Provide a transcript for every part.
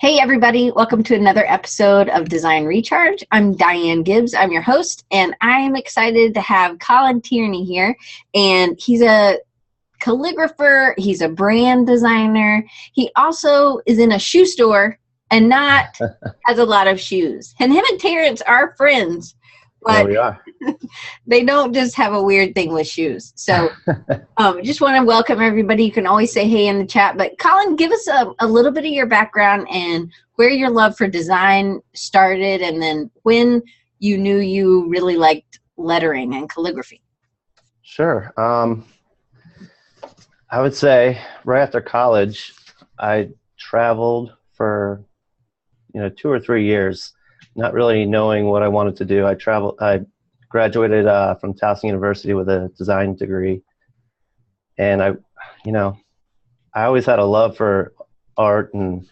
Hey everybody, welcome to another episode of Design Recharge. I'm Diane Gibbs, I'm your host, and I'm excited to have Colin Tierney here. And he's a calligrapher, he's a brand designer. He also is in a shoe store and not has a lot of shoes. And him and Terrence are friends, but There we are. they don't just have a weird thing with shoes. So just want to welcome everybody. You can always say hey in the chat, but Colin, give us a little bit of your background and where your love for design started, and then when you knew you really liked lettering and calligraphy. Sure. I would say right after college, I traveled for 2 or 3 years, not really knowing what I wanted to do. I graduated from Towson University with a design degree, and I always had a love for art and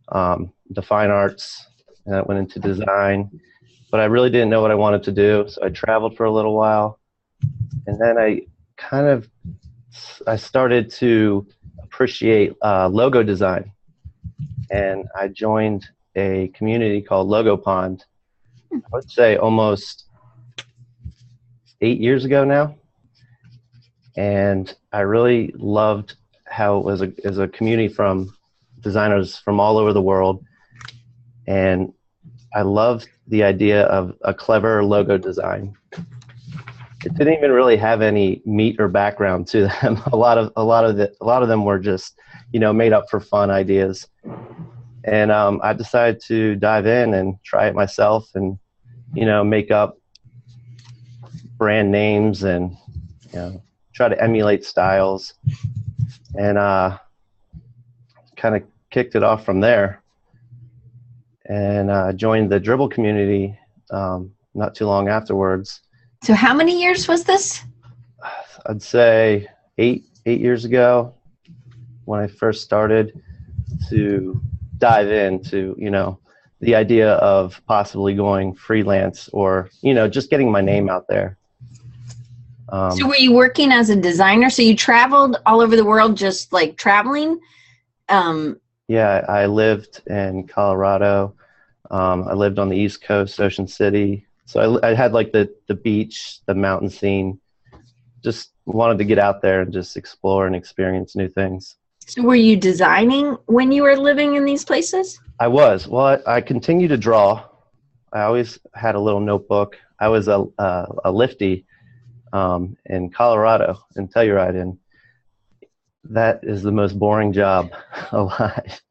the fine arts, and I went into design, but I really didn't know what I wanted to do. So I traveled for a little while, and then I started to appreciate logo design, and I joined a community called Logo Pond. I would say almost 8 years ago now, and I really loved how it was a community from designers from all over the world, and I loved the idea of a clever logo design. It didn't even really have any meat or background to them. A lot of them were just made up for fun ideas. And I decided to dive in and try it myself, and make up brand names and try to emulate styles, and kind of kicked it off from there. And joined the Dribble community not too long afterwards. So how many years was this? I'd say eight years ago, when I first started to dive into the idea of possibly going freelance, or just getting my name out there. So were you working as a designer? So you traveled all over the world, just like traveling? Yeah, I lived in Colorado. I lived on the East Coast, Ocean City. So I had like the beach, the mountain scene. Just wanted to get out there and just explore and experience new things. So were you designing when you were living in these places? I was. Well, I continued to draw. I always had a little notebook. I was a lifty in Colorado, in Telluride, and that is the most boring job alive.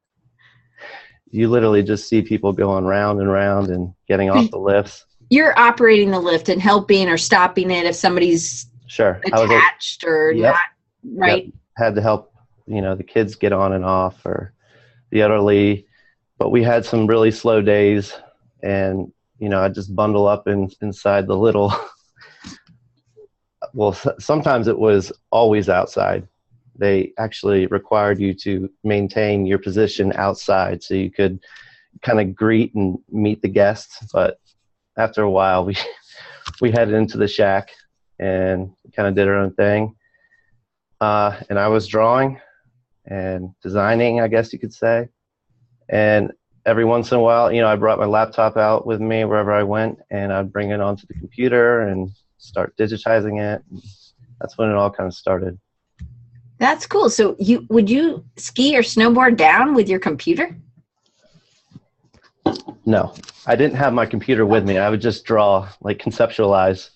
You literally just see people going round and round and getting off the lifts. You're operating the lift and helping or stopping it if somebody's attached or yep, not, right? Yep. Had to help, the kids get on and off, or the elderly. But we had some really slow days, and I just bundle up inside the little. Well, sometimes it was always outside. They actually required you to maintain your position outside so you could kind of greet and meet the guests. But after a while, we headed into the shack and kind of did our own thing. And I was drawing and designing, I guess you could say. And every once in a while, I brought my laptop out with me wherever I went, and I'd bring it onto the computer and start digitizing it. That's when it all kind of started. That's cool. So would you ski or snowboard down with your computer? No, I didn't have my computer with me. I would just draw, like conceptualize.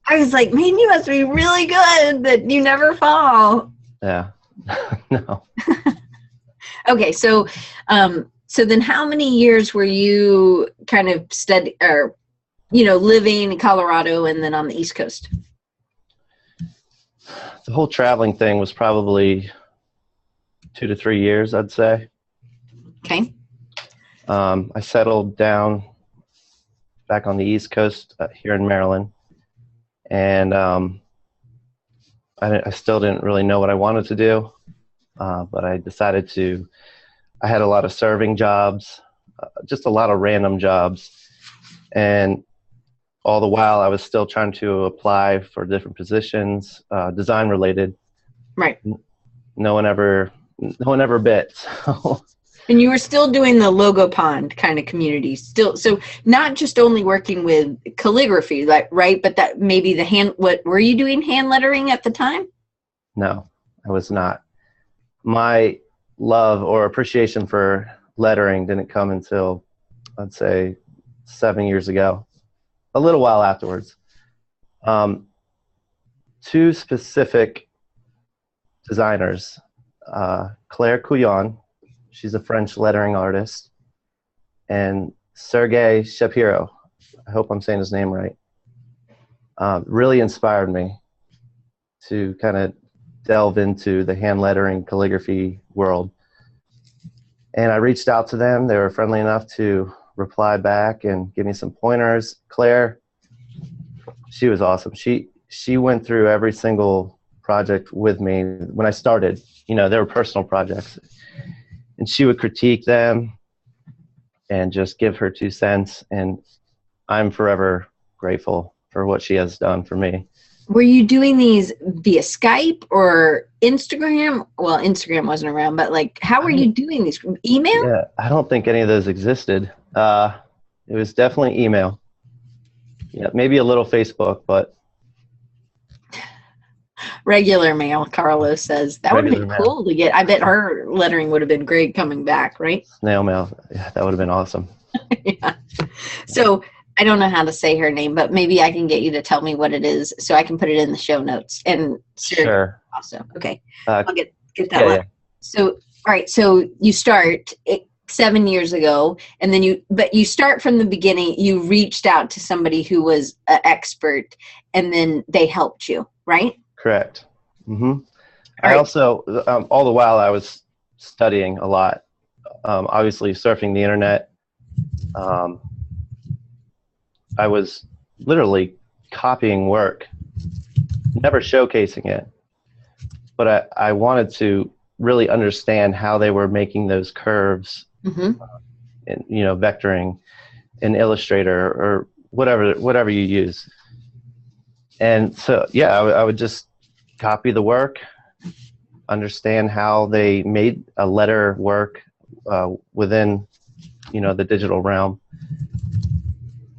I was like, man, you must be really good that you never fall. Yeah. No. Okay, so then how many years were you kind of living in Colorado and then on the East Coast? The whole traveling thing was probably 2 to 3 years, I'd say. Okay. I settled down back on the East Coast here in Maryland, and I still didn't really know what I wanted to do, but I decided I had a lot of serving jobs, just a lot of random jobs, and all the while I was still trying to apply for different positions, design related. Right. No one ever bit. So And you were still doing the logo pond kind of community still. So not just only working with calligraphy, like, right? But that maybe what were you doing, hand lettering at the time? No, I was not. My love or appreciation for lettering didn't come until, I'd say, 7 years ago, a little while afterwards. Two specific designers, Claire Couillon, she's a French lettering artist, and Sergei Shapiro, I hope I'm saying his name right, really inspired me to kind of delve into the hand lettering calligraphy world. And I reached out to them. They were friendly enough to reply back and give me some pointers. Claire, she was awesome. She went through every single project with me when I started. You know, they were personal projects. And she would critique them and just give her 2 cents. And I'm forever grateful for what she has done for me. Were you doing these via Skype or Instagram? Well, Instagram wasn't around, but like, how were you doing these? Email? Yeah, I don't think any of those existed. It was definitely email. Yeah, maybe a little Facebook, but regular mail, Carlos says. That would have been cool to get. I bet her lettering would have been great coming back, right? Snail mail. Yeah, that would have been awesome. Yeah. So I don't know how to say her name, but maybe I can get you to tell me what it is so I can put it in the show notes. And sure. Also, okay. I'll get that yeah, letter. Yeah. So, all right. So you start 7 years ago, and then you start from the beginning. You reached out to somebody who was an expert, and then they helped you, right? Correct. Mm-hmm. I also, all the while I was studying a lot, obviously surfing the internet. I was literally copying work, never showcasing it, but I wanted to really understand how they were making those curves, in, you know, vectoring in Illustrator or whatever you use. And so, yeah, I would just copy the work, understand how they made a letter work within, you know, the digital realm.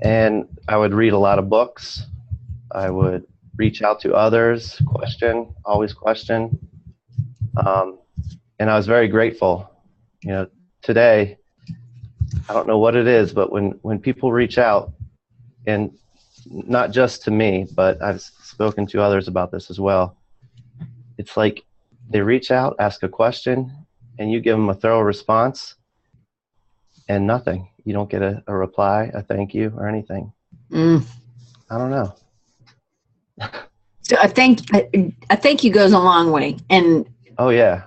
And I would read a lot of books. I would reach out to others, always question. And I was very grateful. You know, today, I don't know what it is, but when people reach out, and not just to me, but I've spoken to others about this as well, it's like they reach out, ask a question, and you give them a thorough response, and nothing. You don't get a reply, a thank you, or anything. I don't know. So I think you goes a long way. And oh yeah,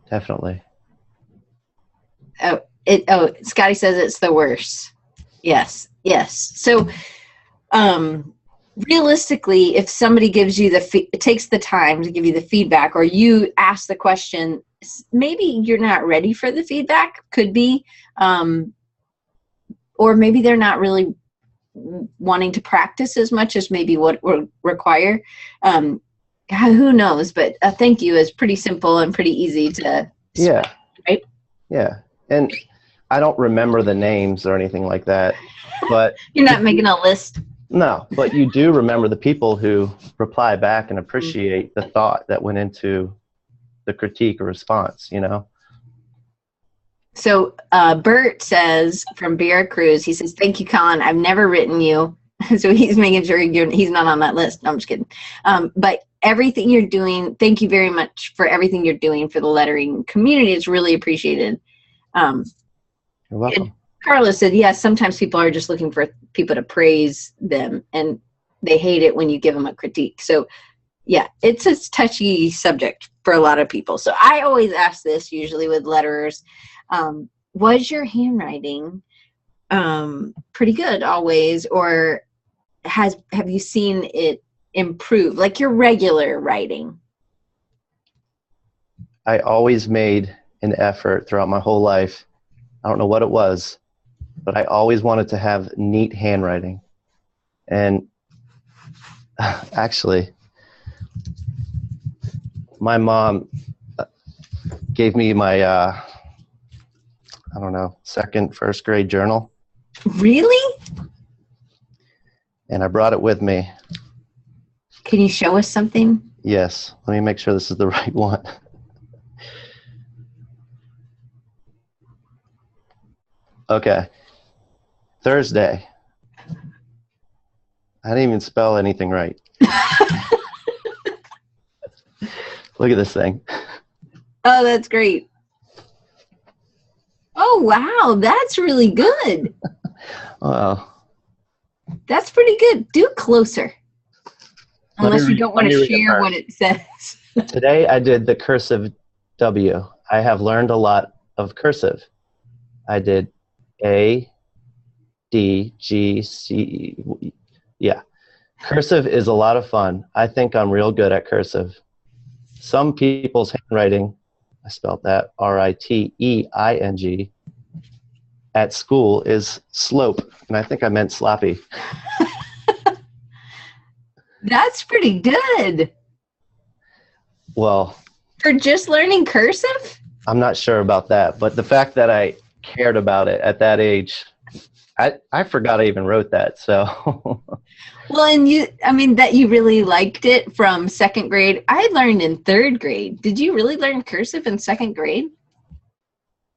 definitely. Scotty says it's the worst. Yes. So, realistically, if somebody gives you takes the time to give you the feedback, or you ask the question, maybe you're not ready for the feedback. Could be, or maybe they're not really wanting to practice as much as maybe what would require. Who knows? But a thank you is pretty simple and pretty easy to. Yeah. Right. Yeah, and I don't remember the names or anything like that, but you're not making a list. No, but you do remember the people who reply back and appreciate the thought that went into the critique or response, you know? So Bert says, from Bear Cruz, he says, thank you, Colin. I've never written you. So he's making sure he's not on that list. No, I'm just kidding. But everything you're doing, thank you very much for everything you're doing for the lettering community. It's really appreciated. You're welcome. Carlos said, yes, sometimes people are just looking for people to praise them, and they hate it when you give them a critique. So, yeah, it's a touchy subject for a lot of people. So I always ask this, usually with letterers, was your handwriting pretty good always, or have you seen it improve, like your regular writing? I always made an effort throughout my whole life. I don't know what it was, but I always wanted to have neat handwriting. And actually, my mom gave me my I don't know, second, first grade journal. Really? And I brought it with me. Can you show us something? Yes. Let me make sure this is the right one. Okay. Thursday. I didn't even spell anything right. Look at this thing. Oh, that's great. Oh, wow. That's really good. Wow. That's pretty good. Do it closer. Unless you don't want to share what it says. Today I did the cursive W. I have learned a lot of cursive. I did A, D, G, C. Yeah. Cursive is a lot of fun. I think I'm real good at cursive. Some people's handwriting, I spelled that R-I-T-E-I-N-G, at school is slope, and I think I meant sloppy. That's pretty good. Well, for just learning cursive? I'm not sure about that, but the fact that I cared about it at that age, I forgot I even wrote that, so. Well, and that you really liked it from second grade. I learned in third grade. Did you really learn cursive in second grade?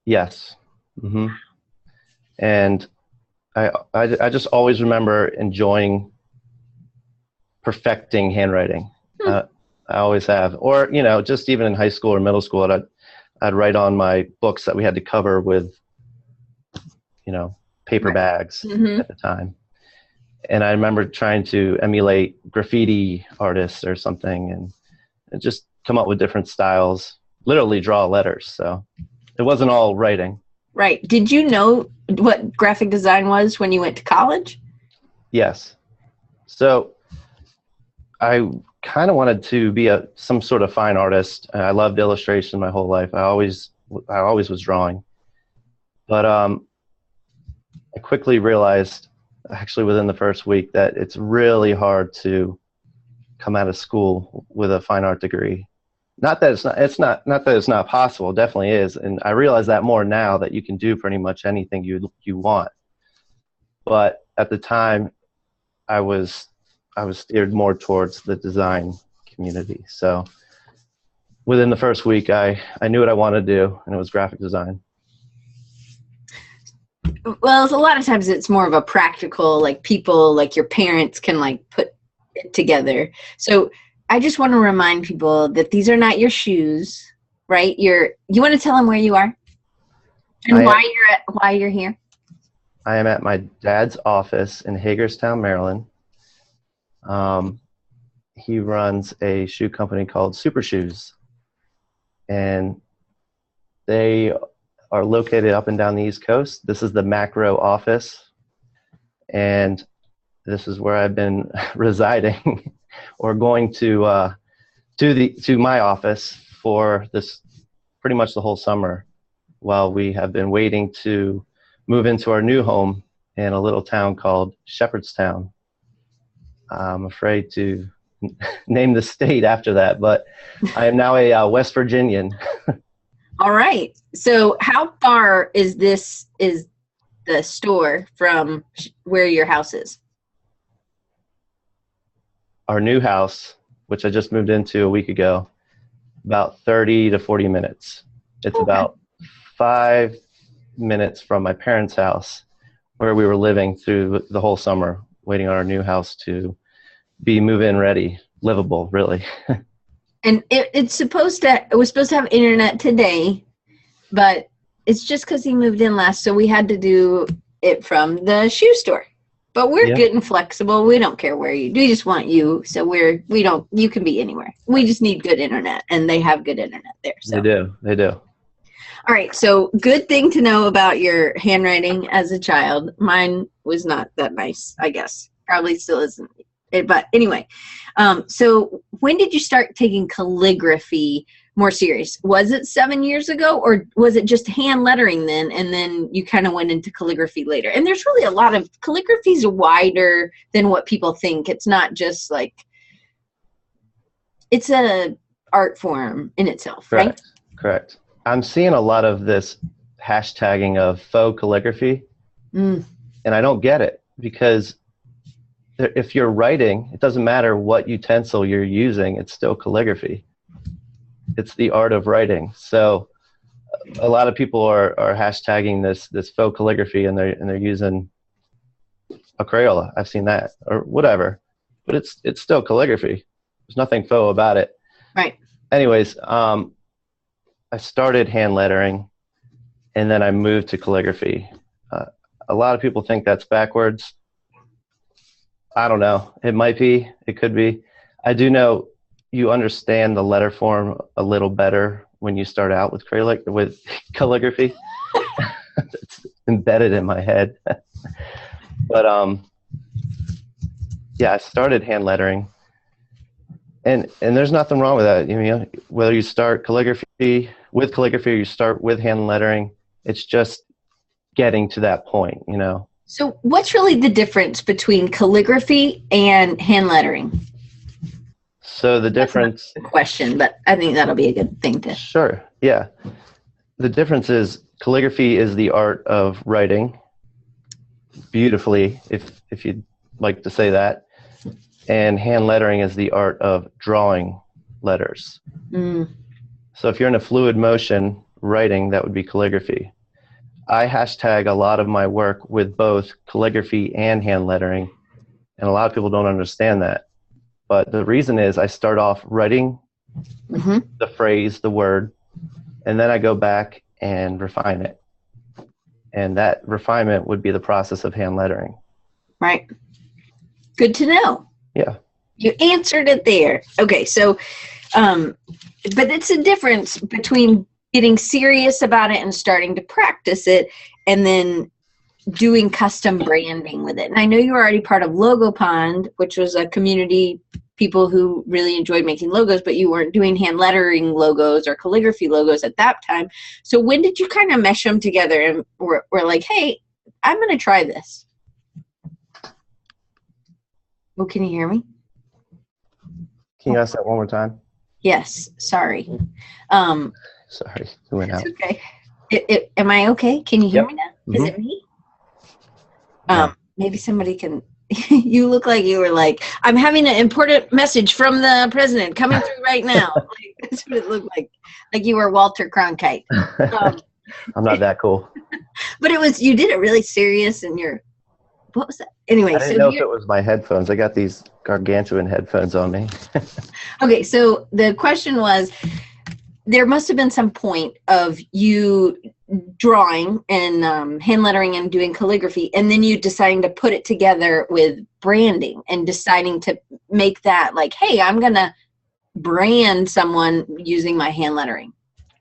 Yes. Mm-hmm. And I just always remember enjoying perfecting handwriting. I always have. Or, just even in high school or middle school, I'd write on my books that we had to cover with, paper bags at the time. And I remember trying to emulate graffiti artists or something and just come up with different styles, literally draw letters. So it wasn't all writing. Right. Did you know what graphic design was when you went to college? Yes. So I kind of wanted to be some sort of fine artist. I loved illustration my whole life. I always was drawing. But I quickly realized, actually within the first week, that it's really hard to come out of school with a fine art degree. Not that it's not possible. It definitely is, and I realize that more now, that you can do pretty much anything you want. But at the time, I was steered more towards the design community. So within the first week, I knew what I wanted to do, and it was graphic design. Well, a lot of times it's more of a practical, like people, like your parents can put it together. So I just want to remind people that these are not your shoes, right? You want to tell them where you are and why you're here? I am at my dad's office in Hagerstown, Maryland. He runs a shoe company called Super Shoes, and they are located up and down the East Coast. This is the macro office, and this is where I've been residing or going to my office for this pretty much the whole summer, while we have been waiting to move into our new home in a little town called Shepherdstown. I'm afraid to name the state after that, but I am now a West Virginian. All right. So how far is the store from where your house is? Our new house, which I just moved into a week ago, about 30 to 40 minutes. It's about 5 minutes from my parents' house, where we were living through the whole summer, waiting on our new house to be move-in ready, livable, really. And it was supposed to have internet today, but it's just because he moved in last, so we had to do it from the shoe store. But we're good and flexible. We don't care where you do. We just want you, so you can be anywhere. We just need good internet, and they have good internet there. So. They do. All right, so good thing to know about your handwriting as a child. Mine was not that nice, I guess. Probably still isn't. But anyway, so when did you start taking calligraphy more serious? Was it 7 years ago, or was it just hand lettering then, and then you kind of went into calligraphy later? And there's really a lot of calligraphy's wider than what people think. It's not just it's a art form in itself, right? Correct. I'm seeing a lot of this hashtagging of faux calligraphy. And I don't get it, because if you're writing, it doesn't matter what utensil you're using, it's still calligraphy. It's the art of writing. So a lot of people are hashtagging this faux calligraphy, and they're using a Crayola. I've seen that, or whatever, but it's still calligraphy. There's nothing faux about it. Right. Anyways, I started hand lettering, and then I moved to calligraphy. A lot of people think that's backwards. I don't know. It might be. It could be. I do know you understand the letter form a little better when you start out with calligraphy. It's embedded in my head. But yeah, I started hand lettering, and there's nothing wrong with that. You know, whether you start calligraphy or you start with hand lettering, it's just getting to that point, you know. So what's really the difference between calligraphy and hand lettering? So the difference... That's not a question, but I think that'll be a good thing to... Sure, yeah. The difference is calligraphy is the art of writing beautifully, if you'd like to say that, and hand lettering is the art of drawing letters. So if you're in a fluid motion writing, that would be calligraphy. I hashtag a lot of my work with both calligraphy and hand lettering, and a lot of people don't understand that. But the reason is I start off writing the phrase, the word, and then I go back and refine it. And that refinement would be the process of hand lettering. Right. Good to know. Yeah. You answered it there. Okay, so, but it's a difference between getting serious about it and starting to practice it, and then doing custom branding with it. And I know you were already part of Logo Pond, which was a community, people who really enjoyed making logos, but you weren't doing hand lettering logos or calligraphy logos at that time. So when did you kind of mesh them together and were like, hey, I'm going to try this? Oh, can you hear me? Can you ask that one more time? Yes, sorry. Sorry, it went out. Okay. Am I okay? Can you hear me now? Is it me? Yeah. Maybe somebody can. You look like you were like, I'm having an important message from the president coming through right now. Like, that's what it looked like you were Walter Cronkite. I'm not that cool. But it was, you did it really serious, and what was that? Anyway, I didn't know if it was my headphones. I got these gargantuan headphones on me. Okay, so the question was, there must have been some point of you drawing and hand lettering and doing calligraphy, and then you deciding to put it together with branding and deciding to make that like, hey, I'm going to brand someone using my hand lettering.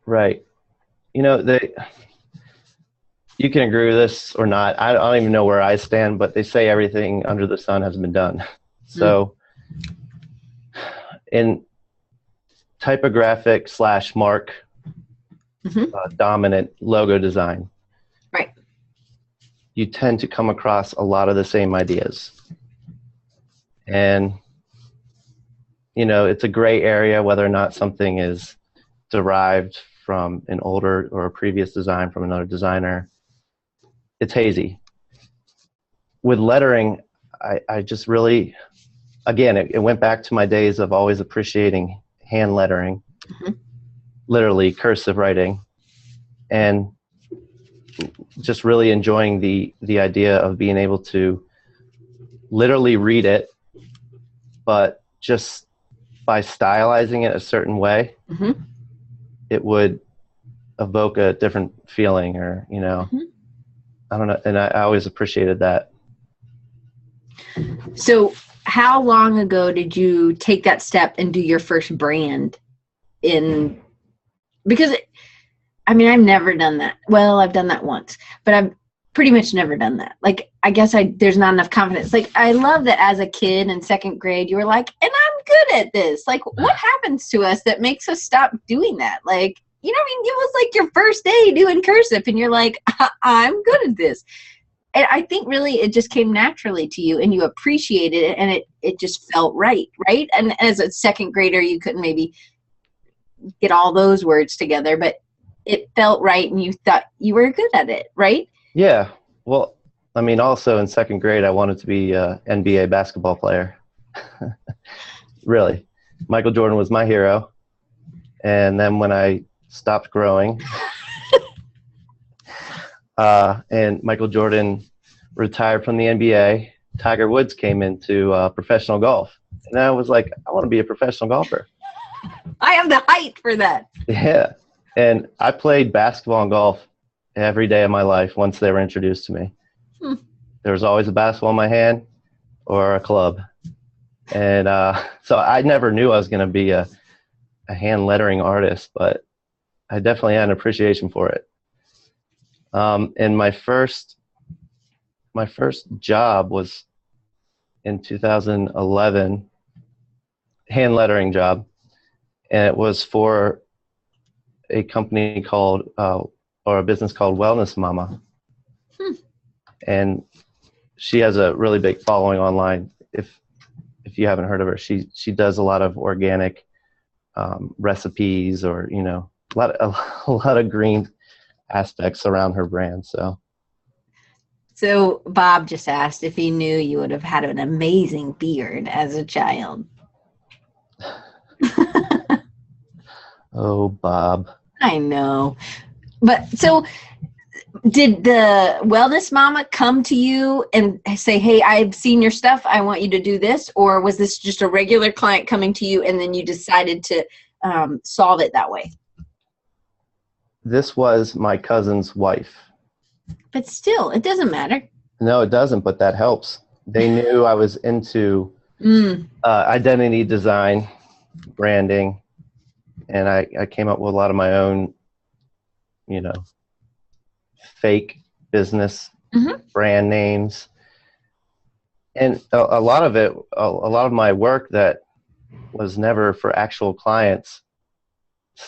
Right. You know, you can agree with this or not. I don't even know where I stand, but they say everything under the sun has been done. So in typographic / mark dominant logo design, right, you tend to come across a lot of the same ideas. And, you know, it's a gray area whether or not something is derived from an older or a previous design from another designer. It's hazy. With lettering, I just really, again, it went back to my days of always appreciating hand lettering, literally cursive writing, and just really enjoying the idea of being able to literally read it, but just by stylizing it a certain way, it would evoke a different feeling, or, you know, I don't know. And I always appreciated that. So how long ago did you take that step and do your first brand because I mean, I've never done that. Well, I've done that once, but I've pretty much never done that. Like, I guess there's not enough confidence. Like, I love that as a kid in second grade, you were like, and I'm good at this. Like, what happens to us that makes us stop doing that? Like, you know what I mean? It was like your first day doing cursive, and you're like, I'm good at this. And I think really it just came naturally to you, and you appreciated it, and it just felt right? And as a second grader, you couldn't maybe get all those words together, but it felt right and you thought you were good at it, right? Yeah. Well, I mean, also in second grade, I wanted to be an NBA basketball player. Really. Michael Jordan was my hero. And then when I stopped growing, and Michael Jordan retired from the NBA, Tiger Woods came into professional golf. And I was like, I want to be a professional golfer. I have the height for that. Yeah. And I played basketball and golf every day of my life once they were introduced to me. There was always a basketball in my hand or a club. And so I never knew I was going to be a hand lettering artist, but I definitely had an appreciation for it. And my first job was in 2011, hand lettering job, and it was for a company called or a business called Wellness Mama. And she has a really big following online. If you haven't heard of her, she does a lot of organic recipes, or a lot of green aspects around her brand. So Bob just asked if he knew you would have had an amazing beard as a child. Oh, Bob. I know. But so did the Wellness Mama come to you and say, hey, I've seen your stuff, I want you to do this? Or was this just a regular client coming to you and then you decided to solve it that way? This was my cousin's wife. But still, it doesn't matter. No, it doesn't, but that helps. They knew I was into identity design, branding, and I came up with a lot of my own, fake business brand names. And a lot of my work that was never for actual clients,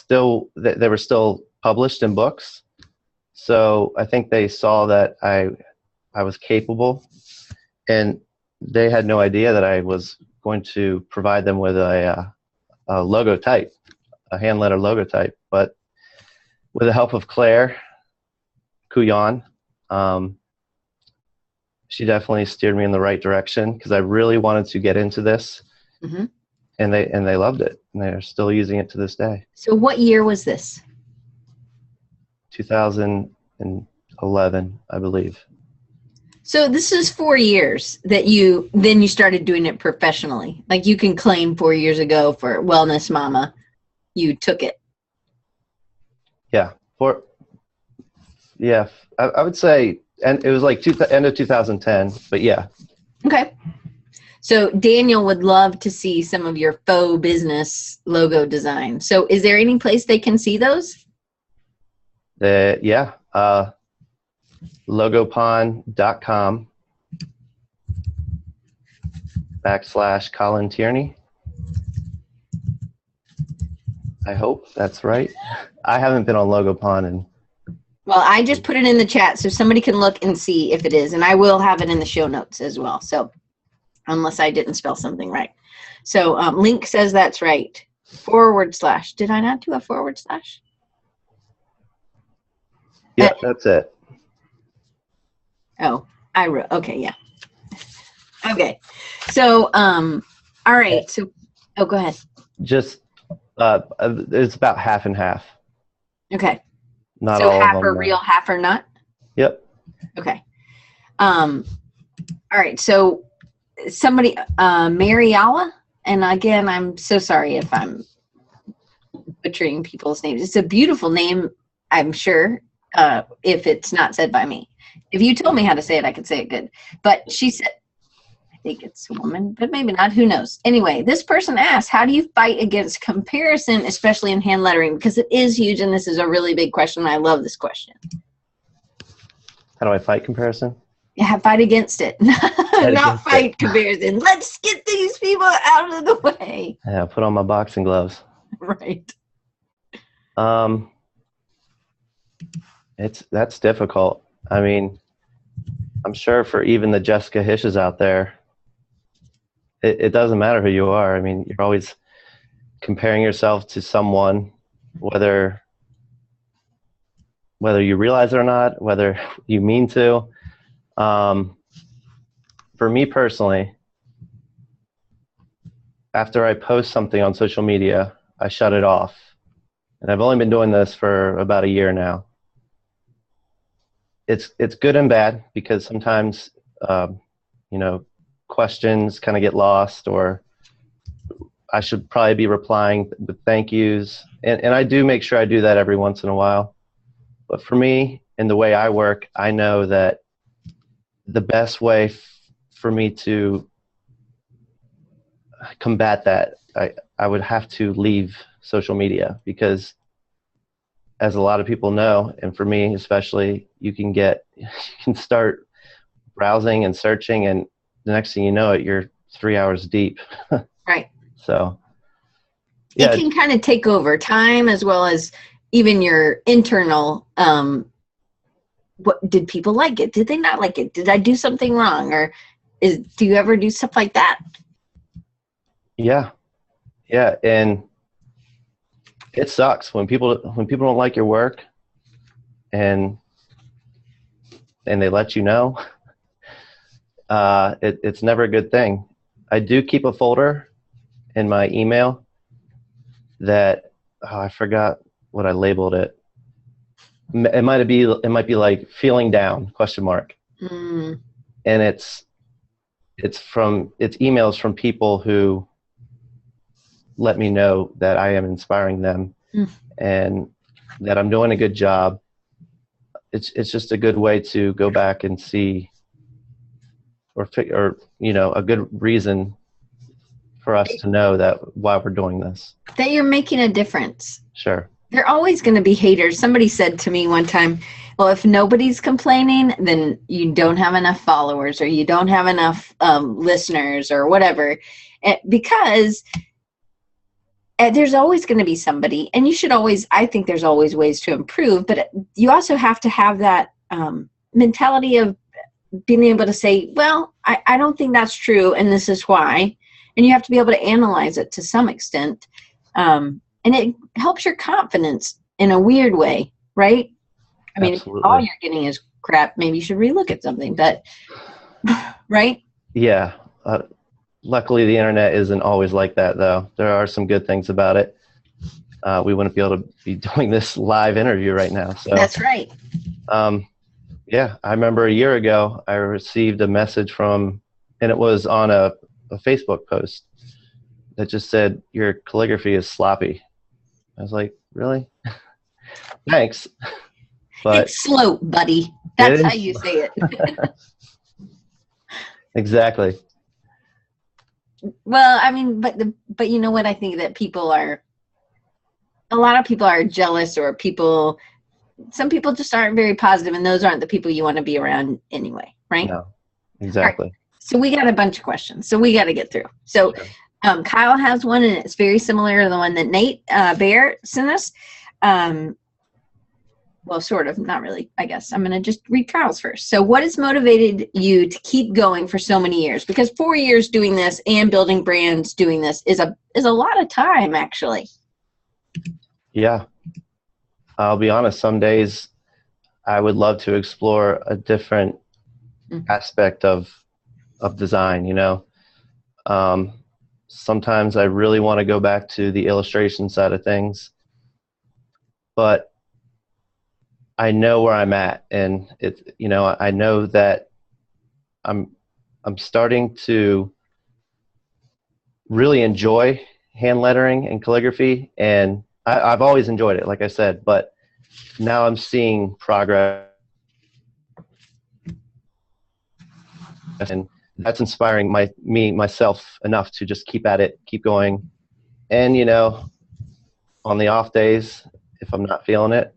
they were still published in books. So I think they saw that I was capable, and they had no idea that I was going to provide them with a logo type, a hand letter logo type. But with the help of Claire Couillon, she definitely steered me in the right direction, because I really wanted to get into this, and they loved it, and they're still using it to this day. So what year was this? 2011, I believe. So this is 4 years that you started doing it professionally. Like, you can claim 4 years ago for Wellness Mama, you took it. Yeah, I would say, and it was like end of 2010, but yeah. Okay. So Daniel would love to see some of your faux business logo design. So is there any place they can see those? Yeah. Logopond.com / Colin Tierney. I hope that's right. I haven't been on Logopond in... Well, I just put it in the chat so somebody can look and see if it is, and I will have it in the show notes as well. So unless I didn't spell something right. So Link says that's right. / Did I not do a /? Yeah, that's it. Oh, I wrote, okay, yeah. Okay. So, all right. So, go ahead. Just, it's about half and half. Okay. Not so all half of them, are real, half are not? Yep. Okay. All right. So somebody, Mariala, and again, I'm so sorry if I'm butchering people's names. It's a beautiful name, I'm sure, if it's not said by me. If you told me how to say it, I could say it good. But she said, I think it's a woman, but maybe not. Who knows? Anyway, this person asked, how do you fight against comparison, especially in hand lettering? Because it is huge, and this is a really big question. I love this question. How do I fight comparison? Yeah, fight against it. Not fight comparison. Let's get these people out of the way. Yeah, put on my boxing gloves. Right. That's difficult. I mean, I'm sure for even the Jessica Hishes out there, it doesn't matter who you are. I mean, you're always comparing yourself to someone, whether whether you realize it or not, whether you mean to. For me personally, after I post something on social media, I shut it off. And I've only been doing this for about a year now. It's good and bad, because sometimes, you know, questions kind of get lost, or I should probably be replying with thank yous. And I do make sure I do that every once in a while. But for me, in the way I work, I know that the best way for me to combat that, I would have to leave social media, because as a lot of people know, and for me especially, you can start browsing and searching, and the next thing you know it, you're 3 hours deep. Right. So yeah, it can kind of take over time, as well as even your internal, what did people like it? Did they not like it? Did I do something wrong? Or do you ever do stuff like that? Yeah. And it sucks when people don't like your work, and they let you know. It's never a good thing. I do keep a folder in my email that, I forgot what I labeled it. It might be like feeling down ? And it's emails from people who let me know that I am inspiring them and that I'm doing a good job. It's just a good way to go back and see, or you know, a good reason for us to know that why we're doing this. That you're making a difference. Sure. There are always going to be haters. Somebody said to me one time, well, if nobody's complaining, then you don't have enough followers, or you don't have enough listeners, or whatever. Because there's always going to be somebody, and you should always, I think there's always ways to improve, but you also have to have that mentality of being able to say, well, I don't think that's true, and this is why. And you have to be able to analyze it to some extent. And it helps your confidence in a weird way, right? I mean, Absolutely. If all you're getting is crap, maybe you should relook at something, but, right? Yeah. Luckily, the internet isn't always like that, though. There are some good things about it. We wouldn't be able to be doing this live interview right now. So that's right. Yeah, I remember a year ago, I received a message and it was on a Facebook post that just said, your calligraphy is sloppy. I was like, really? Thanks. But it's slow, buddy. That's how you say it. Exactly. Well, I mean, but you know what? I think that a lot of people are jealous, or some people just aren't very positive, and those aren't the people you want to be around anyway, right? No, exactly. Right. So we got a bunch of questions, so we got to get through. So sure. Kyle has one, and it's very similar to the one that Nate Bear sent us. Well, sort of, not really, I guess. I'm going to just read Kyle's first. So what has motivated you to keep going for so many years? Because 4 years doing this and building brands doing this is a lot of time, actually. Yeah. I'll be honest, some days I would love to explore a different aspect of design, you know. Sometimes I really want to go back to the illustration side of things, but I know where I'm at, and you know, I know that I'm starting to really enjoy hand lettering and calligraphy, and I've always enjoyed it, like I said, but now I'm seeing progress, and that's inspiring myself enough to just keep at it, keep going. And you know, on the off days, if I'm not feeling it,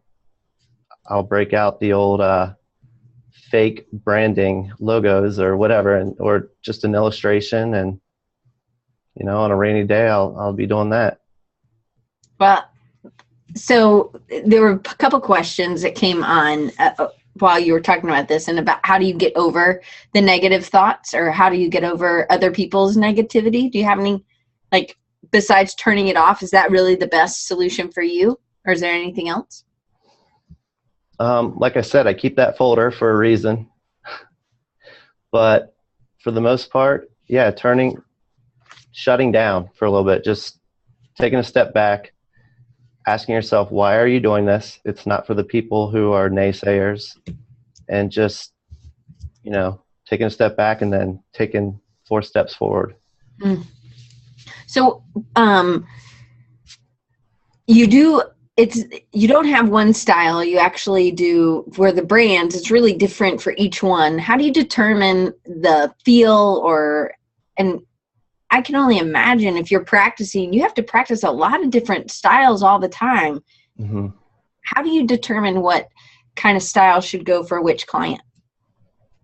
I'll break out the old fake branding logos or whatever, or just an illustration, and you know, on a rainy day, I'll be doing that. Well, so there were a couple questions that came on while you were talking about this, and about how do you get over the negative thoughts, or how do you get over other people's negativity? Do you have any, like, besides turning it off, is that really the best solution for you, or is there anything else? Like I said, I keep that folder for a reason. But for the most part, yeah, shutting down for a little bit, just taking a step back, asking yourself, why are you doing this? It's not for the people who are naysayers, and just, taking a step back and then taking 4 steps forward. Mm. So, you don't have one style. You actually do, for the brands, it's really different for each one. How do you determine the feel and I can only imagine if you're practicing, you have to practice a lot of different styles all the time. Mm-hmm. How do you determine what kind of style should go for which client?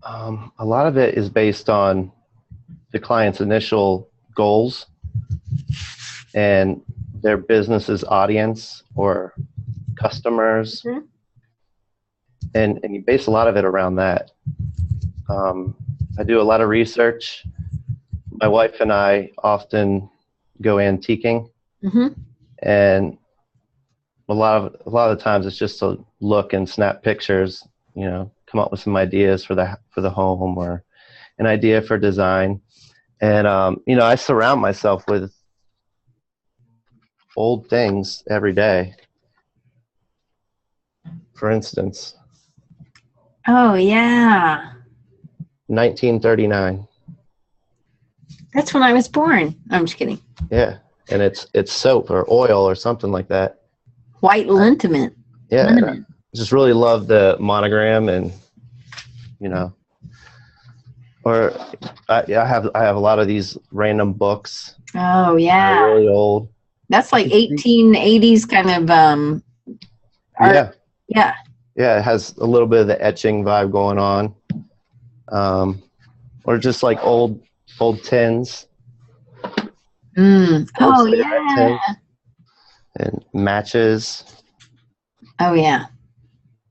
A lot of it is based on the client's initial goals and their business's audience or customers. Mm-hmm. And you base a lot of it around that. I do a lot of research. My wife and I often go antiquing. Mm-hmm. And a lot of the times it's just to look and snap pictures, come up with some ideas for the home or an idea for design. And I surround myself with old things every day. For instance, oh yeah, 1939. That's when I was born. I'm just kidding. Yeah, and it's soap or oil or something like that. White liniment. Yeah, I just really love the monogram, and or I have a lot of these random books. Oh yeah, they're really old. That's like 1880s kind of art. Yeah. It has a little bit of the etching vibe going on, or just like old tins. Oh yeah. Tins and matches. Oh yeah.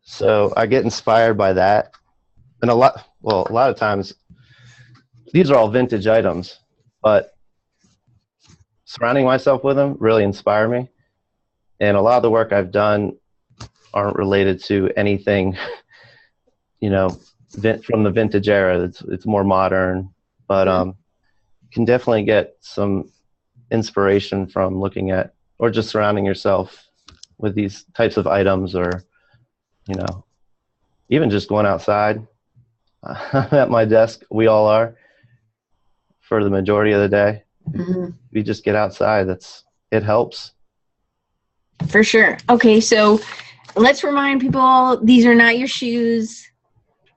So I get inspired by that, and a lot of times these are all vintage items, but surrounding myself with them really inspire me. And a lot of the work I've done aren't related to anything, from the vintage era. It's more modern, but can definitely get some inspiration from looking at or just surrounding yourself with these types of items, or even just going outside. At my desk, we all are for the majority of the day. Mm-hmm. We just get outside. It helps. For sure. Okay, so let's remind people, these are not your shoes.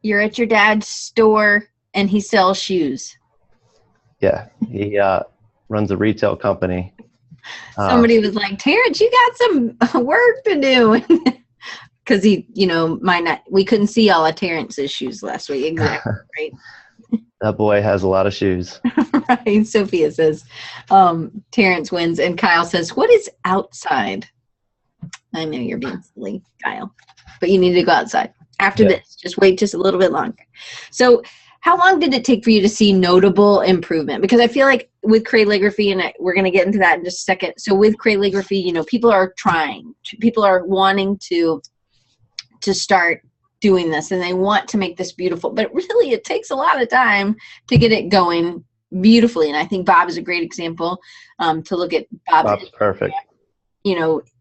You're at your dad's store and he sells shoes. Yeah, he runs a retail company. Somebody was like, Terrence, you got some work to do. Because we couldn't see all of Terrence's shoes last week. Exactly, right? That boy has a lot of shoes. Right. Sophia says, Terrence wins. And Kyle says, what is outside? I know you're being silly, Kyle. But you need to go outside. After this, just wait just a little bit longer. So how long did it take for you to see notable improvement? Because I feel like with Crayligraphy, and we're going to get into that in just a second. So with Crayligraphy, people are trying. People are wanting to start doing this, and they want to make this beautiful. But really, it takes a lot of time to get it going beautifully. And I think Bob is a great example to look at. Bob's perfect.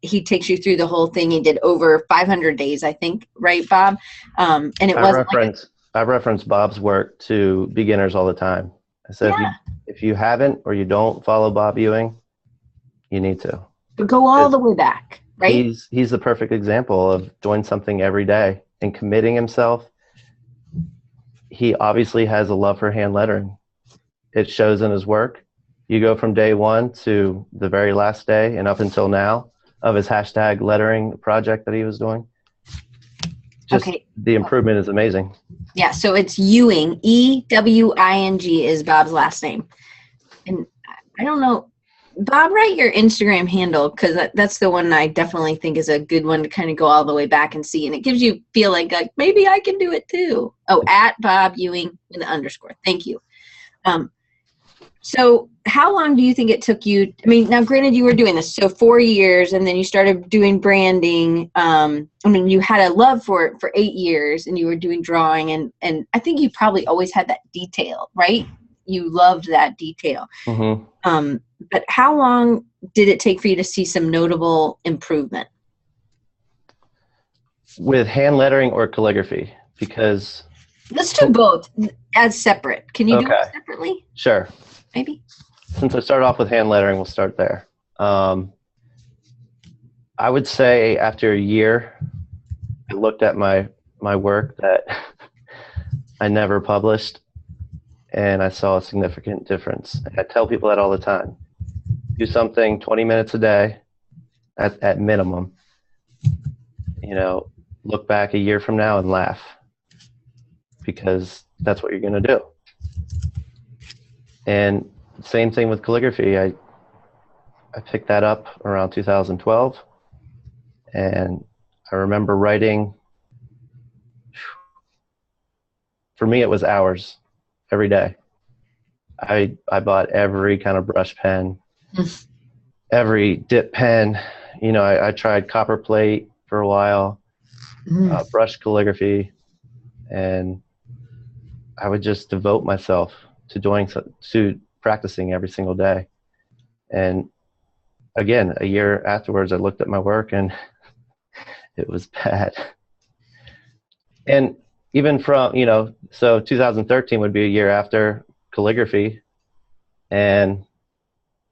He takes you through the whole thing. He did over 500 days, I think, right, Bob? And it wasn't I reference Bob's work to beginners all the time. I said, if you haven't or you don't follow Bob Ewing, you need to. But go all the way back, right? He's the perfect example of doing something every day and committing himself. He obviously has a love for hand lettering. It shows in his work. You go from day one to the very last day and up until now of his hashtag lettering project that he was doing. The improvement is amazing. Yeah, so it's Ewing, E-W-I-N-G is Bob's last name. And I don't know, Bob, write your Instagram handle, because that's the one I definitely think is a good one to kind of go all the way back and see. And it gives you feel like maybe I can do it too. Oh, at Bob Ewing with an underscore. Thank you. So how long do you think it took you? I mean, now granted you were doing this, so 4 years, and then you started doing branding. I mean, you had a love for it for 8 years, and you were doing drawing, and I think you probably always had that detail, right? You loved that detail. Mm-hmm. But how long did it take for you to see some notable improvement? With hand lettering or calligraphy? Because let's do both as separate. Can you do it separately? Sure. Maybe. Since I started off with hand lettering, we'll start there. I would say after a year, I looked at my work that I never published, and I saw a significant difference. I tell people that all the time. Do something 20 minutes a day at minimum. You know, look back a year from now and laugh, because that's what you're going to do. And same thing with calligraphy. I picked that up around 2012, and I remember writing, for me it was hours every day. I bought every kind of brush pen, every dip pen. You know, I tried copper plate for a while, brush calligraphy, and I would just devote myself to practicing every single day. And again, a year afterwards, I looked at my work and it was bad. And even from, you know, so 2013 would be a year after calligraphy, and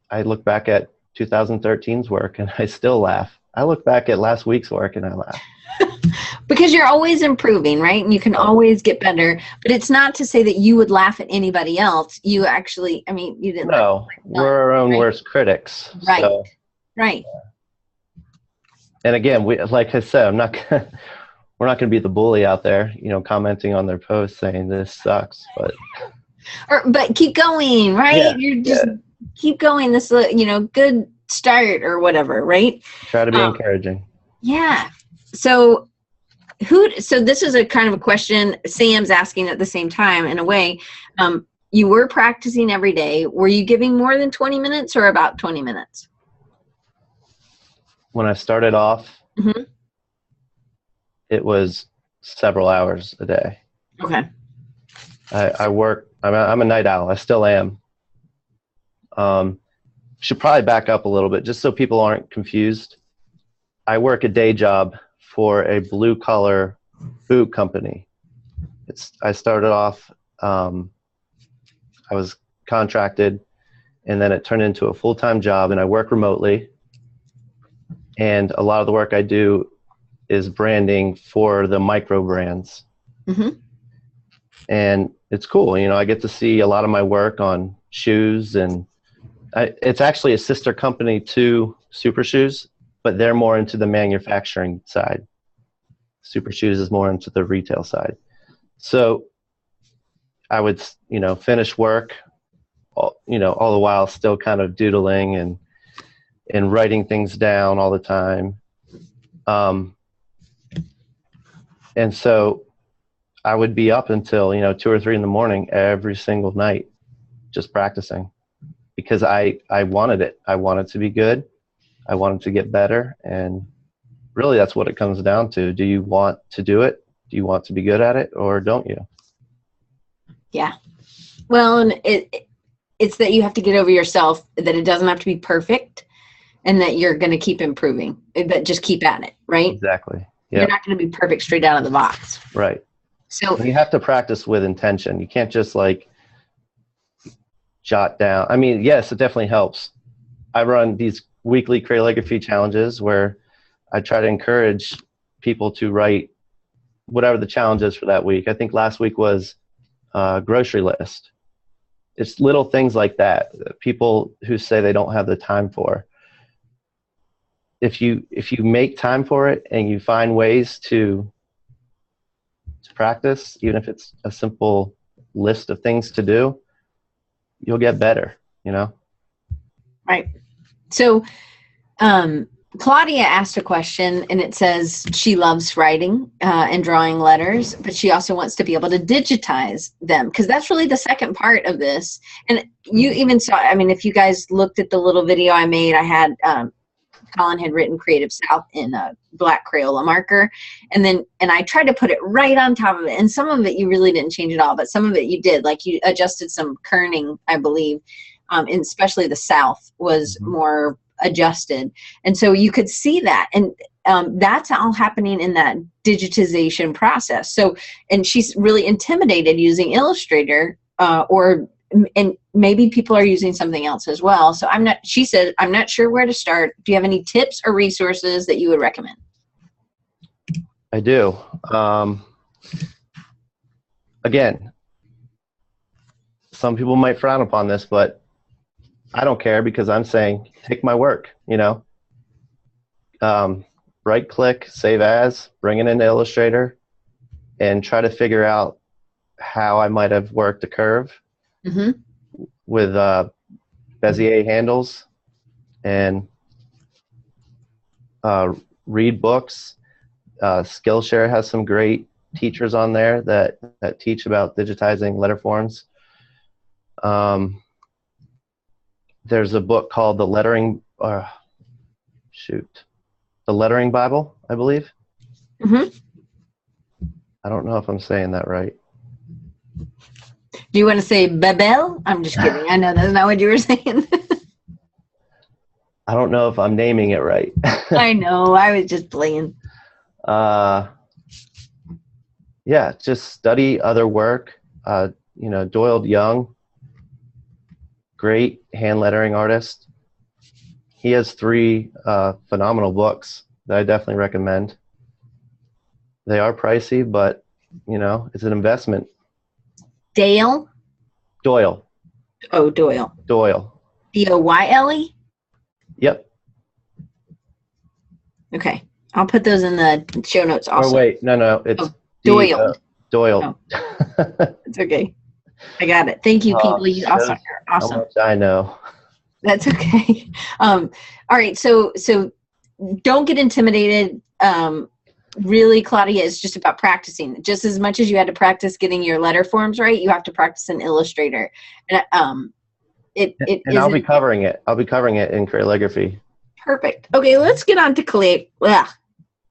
I look back at 2013's work and I still laugh. I look back at last week's work and I laugh. Because you're always improving, right? And you can always get better. But it's not to say that you would laugh at anybody else. You actually, I mean, you didn't. No, we're our own worst critics. Right. So, right. And again, like I said, we're not going to be the bully out there, you know, commenting on their posts saying this sucks, but keep going, right? Yeah, you're just keep going. This, you know, good start or whatever, right? Try to be encouraging. Yeah. So this is a kind of a question Sam's asking at the same time, in a way. You were practicing every day. Were you giving more than 20 minutes or about 20 minutes? When I started off, it was several hours a day. Okay. I work, I'm a night owl. I still am. Should probably back up a little bit just so people aren't confused. I work a day job for a blue collar boot company. I started off, I was contracted, and then it turned into a full-time job, and I work remotely. And a lot of the work I do is branding for the micro brands. And it's cool. You know, I get to see a lot of my work on shoes, and it's actually a sister company to Super Shoes, but they're more into the manufacturing side. Super Shoes is more into the retail side. So I would, you know, finish work, you know, all the while still kind of doodling and writing things down all the time. And so I would be up until, you know, 2 or 3 in the morning every single night, just practicing, because I wanted it. I wanted to be good. I wanted to get better. And really that's what it comes down to. Do you want to do it? Do you want to be good at it, or don't you? Yeah. Well, and it's that you have to get over yourself, that it doesn't have to be perfect, and that you're going to keep improving, but just keep at it, right? Exactly. Yep. You're not going to be perfect straight out of the box. Right. So you have to practice with intention. You can't just like jot down. I mean, yes, it definitely helps. I run these weekly Crayligraphy challenges where I try to encourage people to write whatever the challenge is for that week. I think last week was grocery list. It's little things like that. People who say they don't have the time for. If you make time for it and you find ways to practice, even if it's a simple list of things to do, you'll get better, you know? Right. So Claudia asked a question, and it says she loves writing and drawing letters, but she also wants to be able to digitize them, because that's really the second part of this. And you even saw, I mean, if you guys looked at the little video I made, I had Colin had written Creative South in a black Crayola marker, and I tried to put it right on top of it, and some of it you really didn't change at all, but some of it you did, like you adjusted some kerning, I believe, and especially the South was more adjusted, and so you could see that, and that's all happening in that digitization process. So, and she's really intimidated using Illustrator, and maybe people are using something else as well. So she said, I'm not sure where to start. Do you have any tips or resources that you would recommend? I do. Again, some people might frown upon this, but I don't care, because I'm saying take my work, you know. Right click, save as, bring it into Illustrator, and try to figure out how I might have worked a curve with Bezier handles, and read books. Skillshare has some great teachers on there that teach about digitizing letter forms. There's a book called The Lettering Bible, I believe. I don't know if I'm saying that right. Do you want to say Babel? I'm just kidding. I know that's not what you were saying. I don't know if I'm naming it right. I know. I was just playing. Yeah, just study other work. You know, Doyle Young, great hand lettering artist. He has 3 phenomenal books that I definitely recommend. They are pricey, but, you know, it's an investment. Doyle. Oh, Doyle. Doyle. Doyle? Yep. Okay. I'll put those in the show notes also. Oh, wait. No. It's Doyle. Doyle. Oh. It's okay. I got it. Thank you, people. You also are awesome. How much I know. That's okay. All right. So don't get intimidated. Really, Claudia, it's just about practicing. Just as much as you had to practice getting your letter forms right, you have to practice in Illustrator. And I'll be covering it. I'll be covering it in Crayligraphy. Perfect. Okay, let's get on to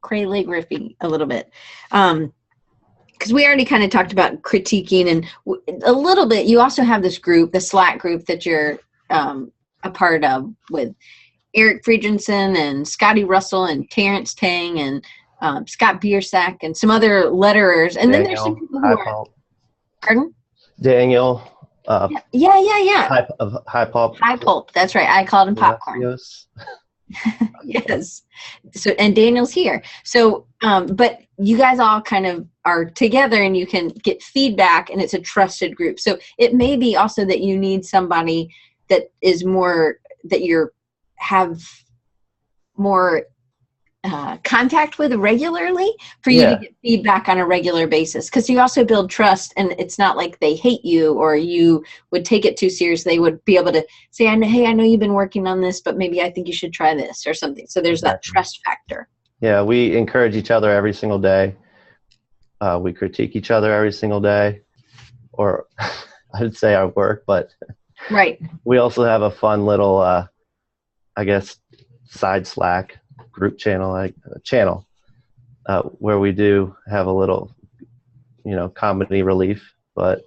Crayligraphy a little bit. Because we already kind of talked about critiquing, and a little bit, you also have this group, the Slack group that you're a part of, with Eric Friedrichsen and Scotty Russell and Terrence Tang and Scott Biersack and some other letterers. And Daniel, then there's some people who are... Pardon? Daniel. Yeah. High Pulp. High Pulp, that's right. I called him Popcorn. Yes. So, and Daniel's here. So, but you guys all kind of are together, and you can get feedback, and it's a trusted group. So it may be also that you need somebody that is more, that have more contact with regularly, for you to get feedback on a regular basis, because you also build trust, and it's not like they hate you or you would take it too serious. They would be able to say, hey, I know you've been working on this, but maybe I think you should try this or something. So there's that trust factor. Yeah, we encourage each other every single day. We critique each other every single day, or I would say our work, but right. We also have a fun little, I guess, side Slack group channel, where we do have a little, comedy relief. But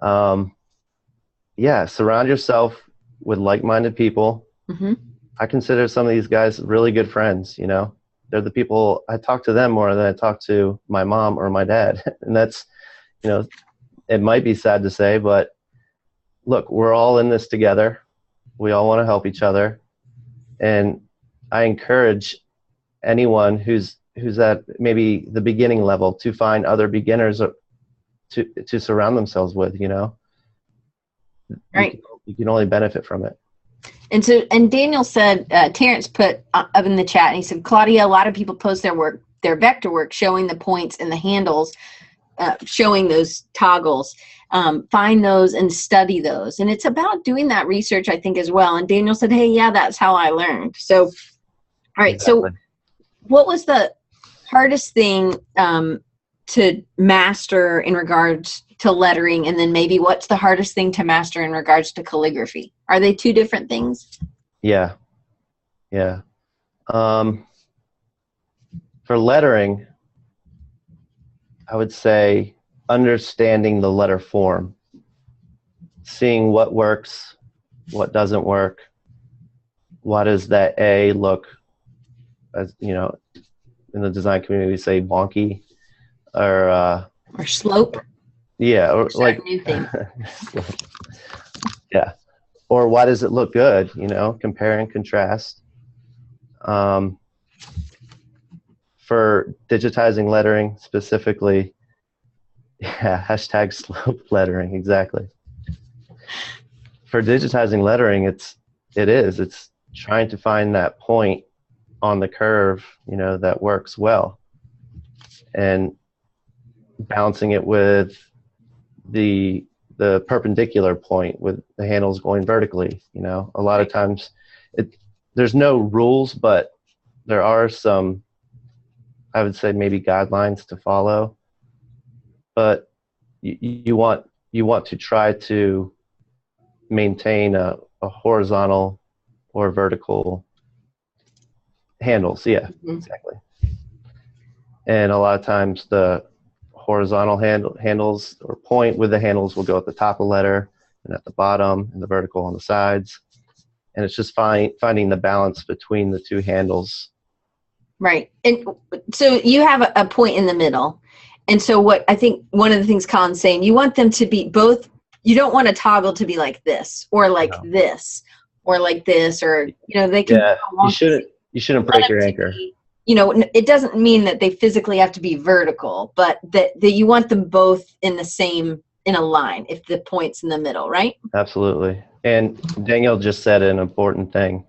surround yourself with like-minded people. I consider some of these guys really good friends. They're the people, I talk to them more than I talk to my mom or my dad. And that's, it might be sad to say, but look, we're all in this together. We all want to help each other. And I encourage anyone who's at maybe the beginning level to find other beginners to surround themselves with, Right. You can only benefit from it. And Daniel said, Terrence put up in the chat, and he said, Claudia, a lot of people post their work, their vector work, showing the points and the handles, showing those toggles. Find those and study those. And it's about doing that research, I think, as well. And Daniel said, hey, yeah, that's how I learned. So All right. Exactly. So what was the hardest thing to master in regards to lettering, and then maybe what's the hardest thing to master in regards to calligraphy? Are they two different things? Yeah. Yeah. For lettering, I would say understanding the letter form, seeing what works, what doesn't work. Why does that A look, as you know, in the design community, we say wonky, or slope? yeah, or like a new thing. yeah, or why does it look good? You know, compare and contrast. For digitizing lettering specifically, yeah, hashtag slope lettering, exactly. For digitizing lettering, it's trying to find that point on the curve, you know, that works well, and balancing it with the perpendicular point with the handles going vertically. You know, a lot of times there's no rules, but there are some, I would say, maybe guidelines to follow. But you want to try to maintain a horizontal or vertical handles. Yeah, exactly. And a lot of times the horizontal handles or point with the handles will go at the top of the letter and at the bottom, and the vertical on the sides. And it's just finding the balance between the two handles. Right. And so you have a point in the middle. And so what I think one of the things Colin's saying, you want them to be both, you don't want a toggle to be like this or like this or like this, or, you know, they can. Yeah, you shouldn't break your anchor. You know, it doesn't mean that they physically have to be vertical, but that you want them both in the same, in a line, if the point's in the middle, right? Absolutely. And Daniel just said an important thing.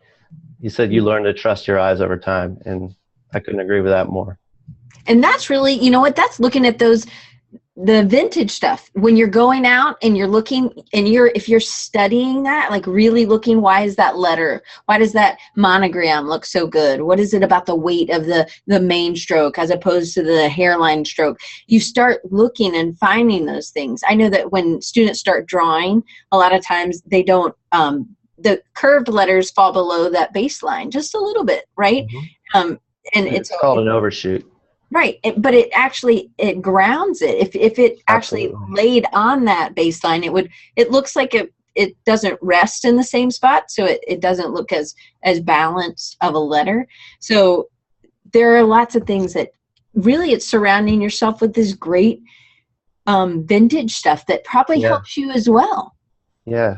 He said you learn to trust your eyes over time, and I couldn't agree with that more. And that's really, you know what, that's looking at the vintage stuff. When you're going out and you're looking, and if you're studying that, like really looking, why is that letter, why does that monogram look so good? What is it about the weight of the main stroke as opposed to the hairline stroke? You start looking and finding those things. I know that when students start drawing, a lot of times they don't, the curved letters fall below that baseline just a little bit, right? Mm-hmm. And it's called an overshoot. Right, but it grounds it. If it actually laid on that baseline, it looks like it doesn't rest in the same spot, so it doesn't look as balanced of a letter. So there are lots of things that really, it's surrounding yourself with this great vintage stuff that probably helps you as well. Yeah,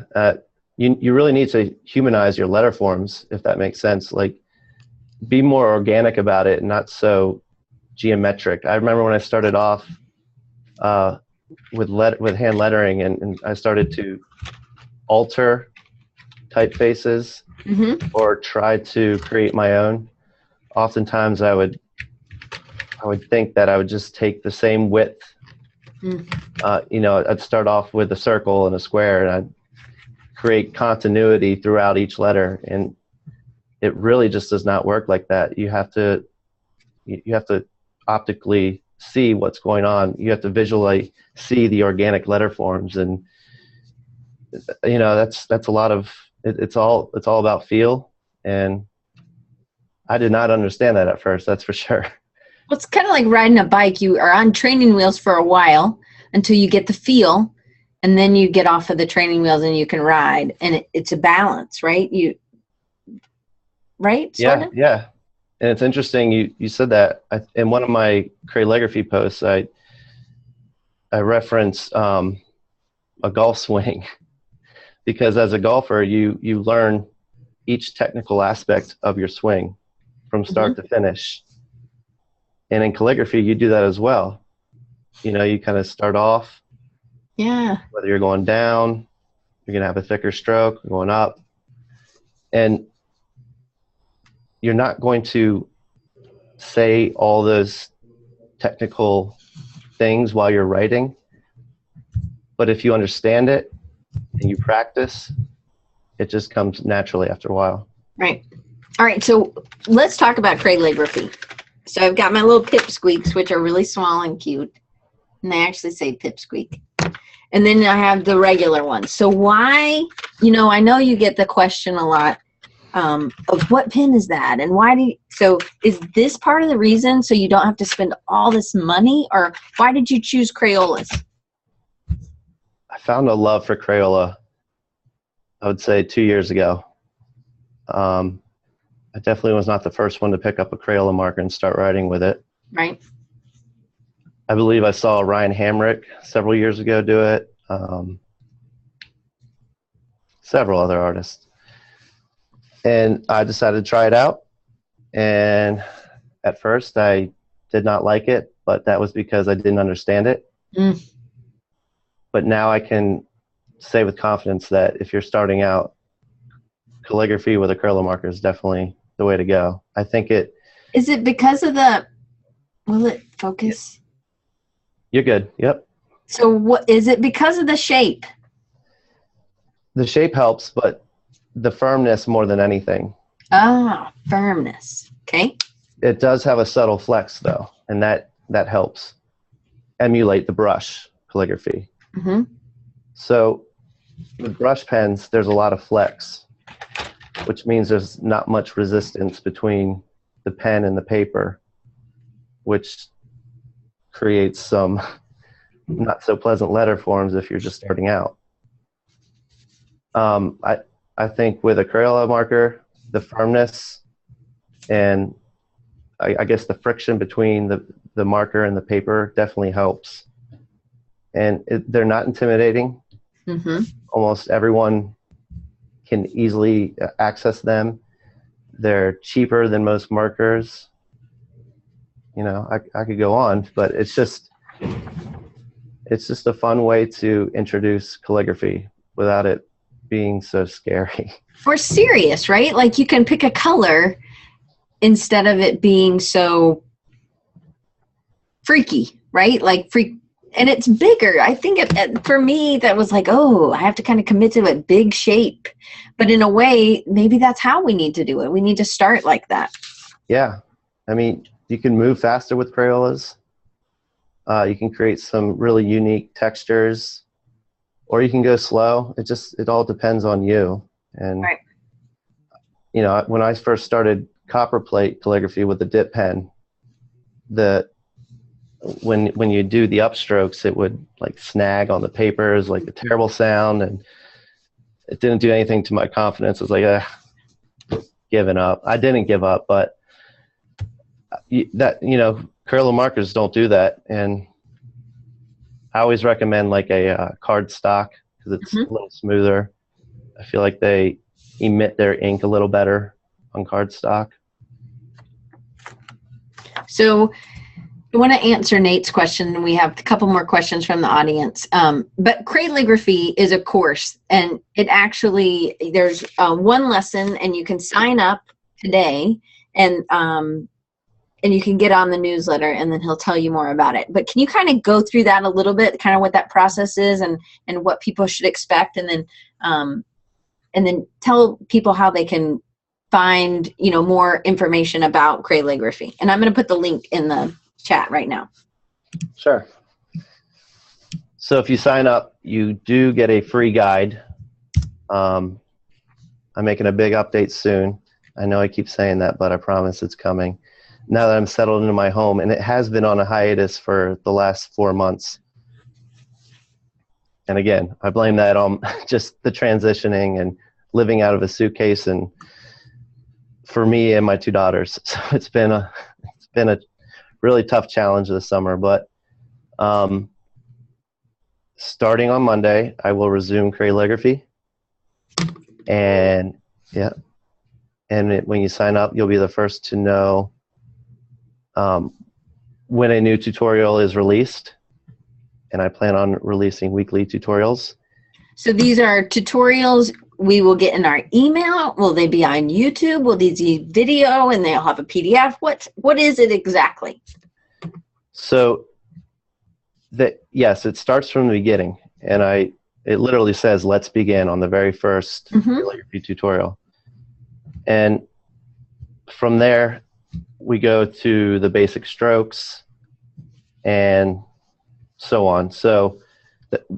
you really need to humanize your letter forms, if that makes sense. Like, be more organic about it and not so geometric. I remember when I started off with hand lettering, and I started to alter typefaces or try to create my own. Oftentimes I would think that I would just take the same width. You know, I'd start off with a circle and a square, and I'd create continuity throughout each letter, and it really just does not work like that. You have to optically see what's going on. You have to visually see the organic letter forms, and you know, that's a lot of it's all about feel, and I did not understand that at first, that's for sure. Well, it's kind of like riding a bike. You are on training wheels for a while until you get the feel, and then you get off of the training wheels and you can ride, and it's a balance, right? Right? Sorta? Yeah. And it's interesting you said that. In one of my Crayligraphy posts, I reference a golf swing, because as a golfer, you learn each technical aspect of your swing from start to finish. And in calligraphy, you do that as well. You know, you kind of start off. Yeah. Whether you're going down, you're going to have a thicker stroke, going up. And you're not going to say all those technical things while you're writing. But if you understand it and you practice, it just comes naturally after a while. Right. All right, so let's talk about Crayligraphy. So I've got my little pipsqueaks, which are really small and cute. And they actually say pipsqueak. And then I have the regular ones. So why, I know you get the question a lot of what pen is that? And why do you, so is this part of the reason so you don't have to spend all this money? Or why did you choose Crayolas? I found a love for Crayola, I would say 2 years ago. I definitely was not the first one to pick up a Crayola marker and start writing with it. Right. I believe I saw Ryan Hamrick several years ago do it. Several other artists. And I decided to try it out. And at first I did not like it, but that was because I didn't understand it. Mm. But now I can say with confidence that if you're starting out, calligraphy with a Crayola marker is definitely the way to go. I think it... Is it because of the... Will it focus? You're good. Yep. So what is it because of the shape? The shape helps, but the firmness more than anything. Ah, firmness. Okay. It does have a subtle flex though, and that helps emulate the brush calligraphy. Mm-hmm. So with brush pens, there's a lot of flex, which means there's not much resistance between the pen and the paper, which creates some not so pleasant letter forms if you're just starting out. I think with a Crayola marker, the firmness and I guess the friction between the marker and the paper definitely helps. And they're not intimidating. Mm-hmm. Almost everyone can easily access them. They're cheaper than most markers. I could go on, but it's just a fun way to introduce calligraphy without it being so scary. Or serious, right? Like you can pick a color instead of it being so freaky, right? Like and it's bigger. I think for me, that was like, oh, I have to kind of commit to a big shape. But in a way, maybe that's how we need to do it. We need to start like that. Yeah. I mean, you can move faster with Crayolas. You can create some really unique textures, or you can go slow. It all depends on you. And, right. When I first started copper plate calligraphy with the dip pen, when you do the upstrokes, it would like snag on the papers, like a terrible sound, and it didn't do anything to my confidence. I was like, giving up. I didn't give up, but Crayola markers don't do that. And I always recommend like a card stock because it's mm-hmm. a little smoother. I feel like they emit their ink a little better on card stock. So I want to answer Nate's question. We have a couple more questions from the audience. But Crayligraphy is a course, and it actually, there's one lesson, and you can sign up today, and you can get on the newsletter, and then he'll tell you more about it. But can you kind of go through that a little bit, kind of what that process is, and what people should expect, and then tell people how they can find more information about Crayligraphy. And I'm going to put the link in the chat right now. Sure. So if you sign up, you do get a free guide. I'm making a big update soon. I know I keep saying that, but I promise it's coming. Now that I'm settled into my home, and it has been on a hiatus for the last 4 months. And again, I blame that on just the transitioning and living out of a suitcase, and for me and my 2 daughters. So it's been a really tough challenge this summer, but starting on Monday, I will resume Crayligraphy. And yeah, and when you sign up, you'll be the first to know when a new tutorial is released. And I plan on releasing weekly tutorials. So these are tutorials we will get in our email. Will they be on YouTube? Will these be video and they'll have a PDF? What is it exactly? So yes, it starts from the beginning, and it literally says "Let's begin" on the very first calligraphy tutorial. And from there, we go to the basic strokes and so on. So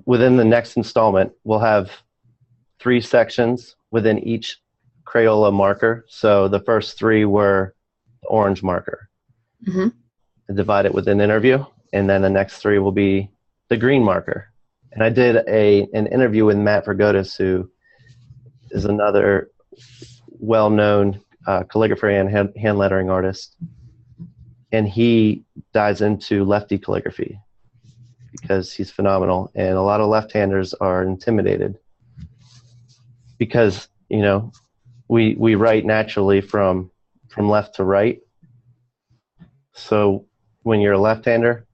within the next installment, we'll have 3 sections within each Crayola marker. So the first 3 were the orange marker. Mm-hmm. Divide it with an interview, and then the next 3 will be the green marker. And I did an interview with Matt Vergotis, who is another well-known calligrapher and hand lettering artist. And he dives into lefty calligraphy because he's phenomenal. And a lot of left-handers are intimidated because, you know, we write naturally from left to right. So when you're a left-hander,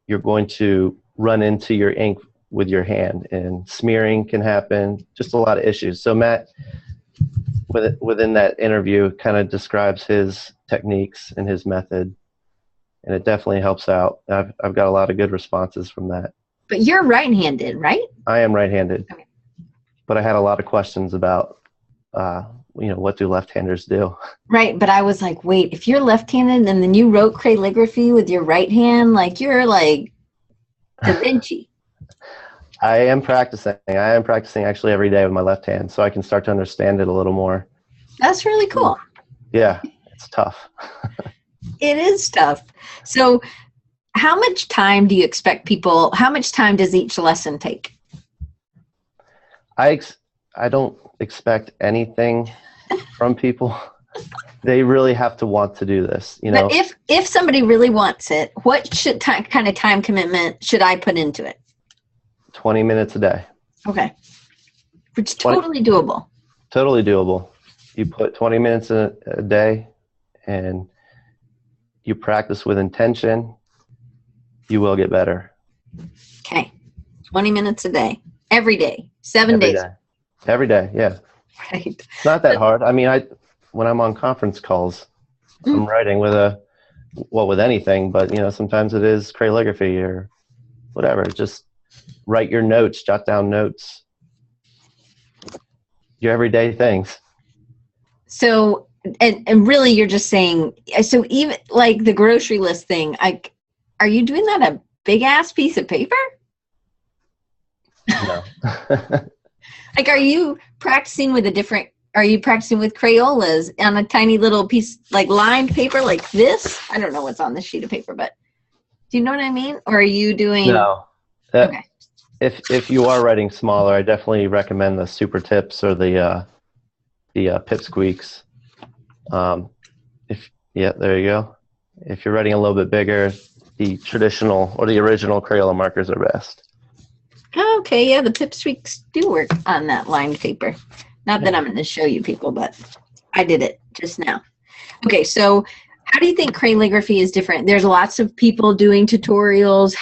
you're going to run into your ink with your hand, and smearing can happen, just a lot of issues. So Matt, within that interview, kind of describes his techniques and his method, and it definitely helps out. I've got a lot of good responses from that. But you're right-handed, right? I am right-handed, okay. But I had a lot of questions about, you know, what do left-handers do? Right, but I was like, wait, if you're left-handed and then you wrote Crayligraphy with your right hand, like you're like Da Vinci. I am practicing. I am practicing actually every day with my left hand, so I can start to understand it a little more. That's really cool. Yeah, it's tough. It is tough. So how much time do you expect people, how much time does each lesson take? I don't expect anything from people. They really have to want to do this, you know. But if somebody really wants it, what kind of time commitment should I put into it? 20 minutes a day. Okay. Which is totally doable. Totally doable. You put 20 minutes a day and you practice with intention, you will get better. Okay. 20 minutes a day. Every day. 7 days. Every day, yeah. Right. It's not that hard. I mean, when I'm on conference calls, I'm writing with anything, but you know, sometimes it is Crayligraphy or whatever. Just write your notes, jot down notes, your everyday things. So, and really you're just saying, so even like the grocery list thing, are you doing that a big ass piece of paper? No. Like, are you practicing with are you practicing with Crayolas on a tiny little piece, like lined paper like this? I don't know what's on this sheet of paper, but do you know what I mean? Or are you doing? No. Okay. If you are writing smaller, I definitely recommend the super tips or the pipsqueaks. There you go. If you're writing a little bit bigger, the traditional or the original Crayola markers are best. Okay, yeah, the pipsqueaks do work on that lined paper. Not that I'm going to show you people, but I did it just now. Okay, so how do you think Crayligraphy is different? There's lots of people doing tutorials.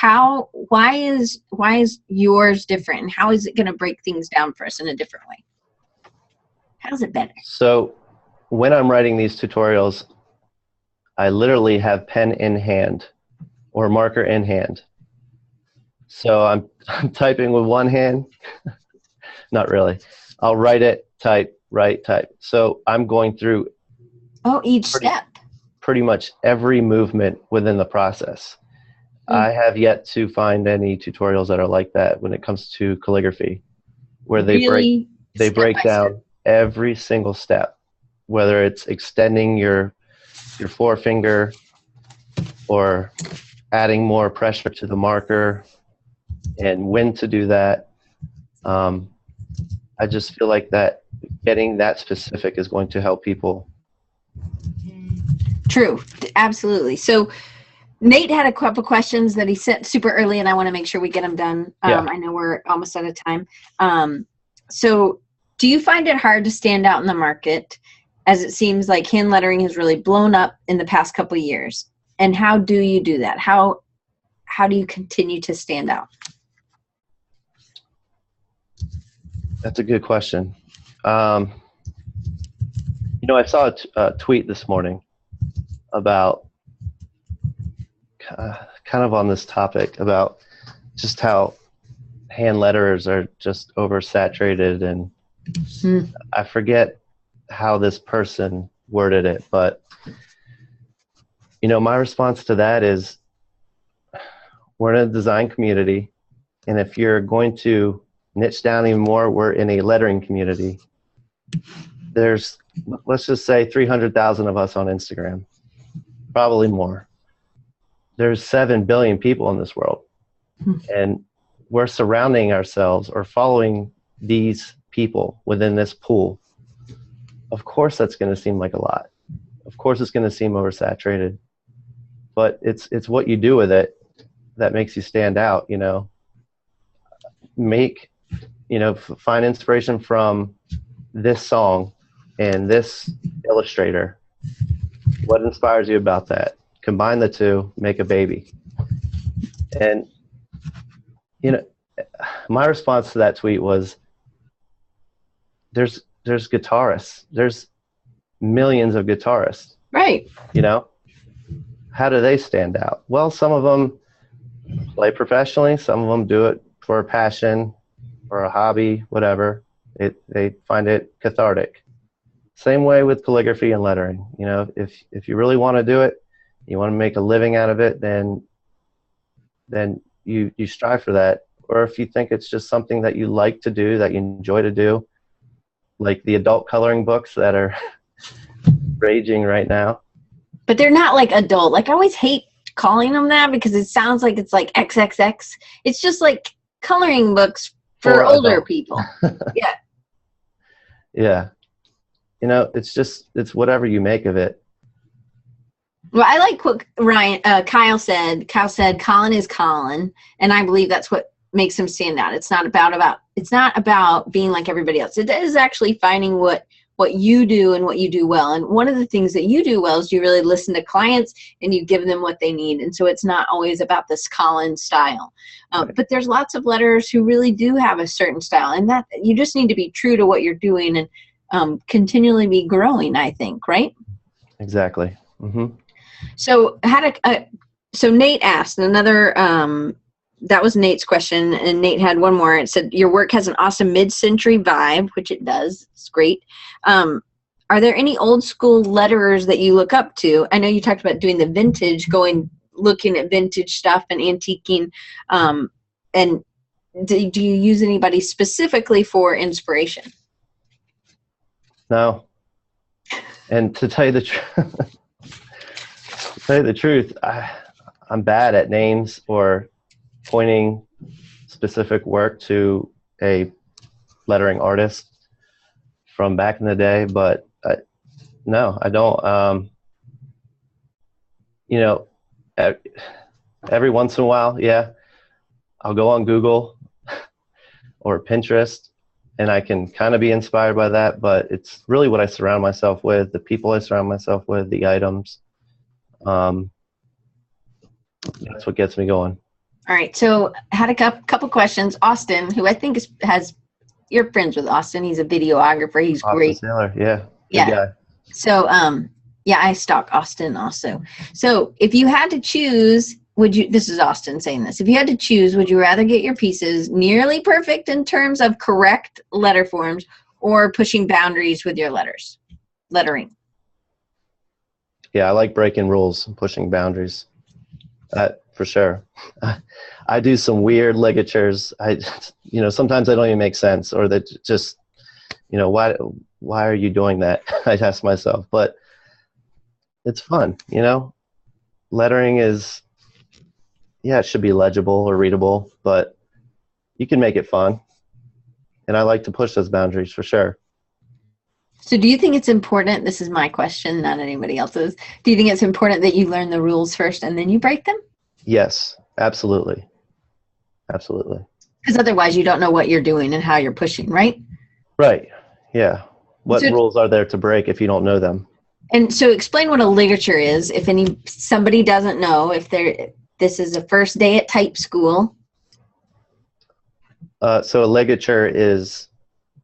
Why is yours different? And how is it going to break things down for us in a different way? How's it better? So when I'm writing these tutorials, I literally have pen in hand or marker in hand. So I'm typing with one hand. Not really. I'll write it, type, write, type. So I'm going through each step. Pretty much every movement within the process. I have yet to find any tutorials that are like that when it comes to calligraphy, where they break down every single step, whether it's extending your forefinger or adding more pressure to the marker and when to do that. I just feel like that getting that specific is going to help people. True, absolutely. So Nate had a couple questions that he sent super early, and I want to make sure we get them done. I know we're almost out of time. So do you find it hard to stand out in the market, as it seems like hand lettering has really blown up in the past couple of years? And how do you do that? How do you continue to stand out? That's a good question. You know, I saw a tweet this morning about kind of on this topic about just how hand letterers are just oversaturated, and I forget how this person worded it, but you know, my response to that is we're in a design community, and if you're going to niche down even more, we're in a lettering community. There's, let's just say 300,000 of us on Instagram, probably more. There's 7 billion people in this world, and we're surrounding ourselves or following these people within this pool. Of course that's going to seem like a lot. Of course it's going to seem oversaturated, but it's what you do with it that makes you stand out, you know. Find inspiration from this song and this illustrator. What inspires you about that? Combine the two, make a baby. And you know, my response to that tweet was, there's guitarists. There's millions of guitarists. Right. You know, how do they stand out? Well, some of them play professionally. Some of them do it for a passion or a hobby, whatever. They find it cathartic. Same way with calligraphy and lettering. You know, if you really want to do it, you want to make a living out of it, then you strive for that. Or if you think it's just something that you like to do, that you enjoy to do, like the adult coloring books that are raging right now. But they're not like adult. Like, I always hate calling them that because it sounds like it's like XXX. It's just like coloring books for older people. Yeah. Yeah. You know, it's whatever you make of it. Well, I like what Kyle said. Kyle said, Colin is Colin. And I believe that's what makes him stand out. It's not about being like everybody else. It is actually finding what you do and what you do well. And one of the things that you do well is you really listen to clients and you give them what they need. And so it's not always about this Colin style. Right. But there's lots of letters who really do have a certain style, and that you just need to be true to what you're doing and continually be growing, I think, right? Exactly. Mm-hmm. So so Nate asked another, that was Nate's question, and Nate had one more. It said, your work has an awesome mid-century vibe, which it does. It's great. Are there any old school letterers that you look up to? I know you talked about doing the vintage, looking at vintage stuff and antiquing. And do you use anybody specifically for inspiration? No. And to tell you the truth, I'm bad at names or pointing specific work to a lettering artist from back in the day, but no, I don't. You know, every once in a while, yeah, I'll go on Google or Pinterest, and I can kind of be inspired by that, but it's really what I surround myself with, the people I surround myself with, the items. That's what gets me going. All right, so I had a couple questions. Austin, who I think you're friends with Austin. He's a videographer. He's Austin great. Saylor, yeah. Yeah. Good guy. So, yeah, I stalk Austin also. So if you had to choose, this is Austin saying this, if you had to choose, would you rather get your pieces nearly perfect in terms of correct letter forms or pushing boundaries with your lettering? Yeah, I like breaking rules and pushing boundaries. For sure. I do some weird ligatures. Sometimes they don't even make sense, or that just, why are you doing that? I ask myself, but it's fun, Lettering is, it should be legible or readable, but you can make it fun. And I like to push those boundaries for sure. So do you think it's important, this is my question, not anybody else's, do you think it's important that you learn the rules first and then you break them? Yes, absolutely. Absolutely. Because otherwise you don't know what you're doing and how you're pushing, right? Right, yeah. What rules are there to break if you don't know them? And so explain what a ligature is, if somebody doesn't know, this is a first day at type school. So a ligature is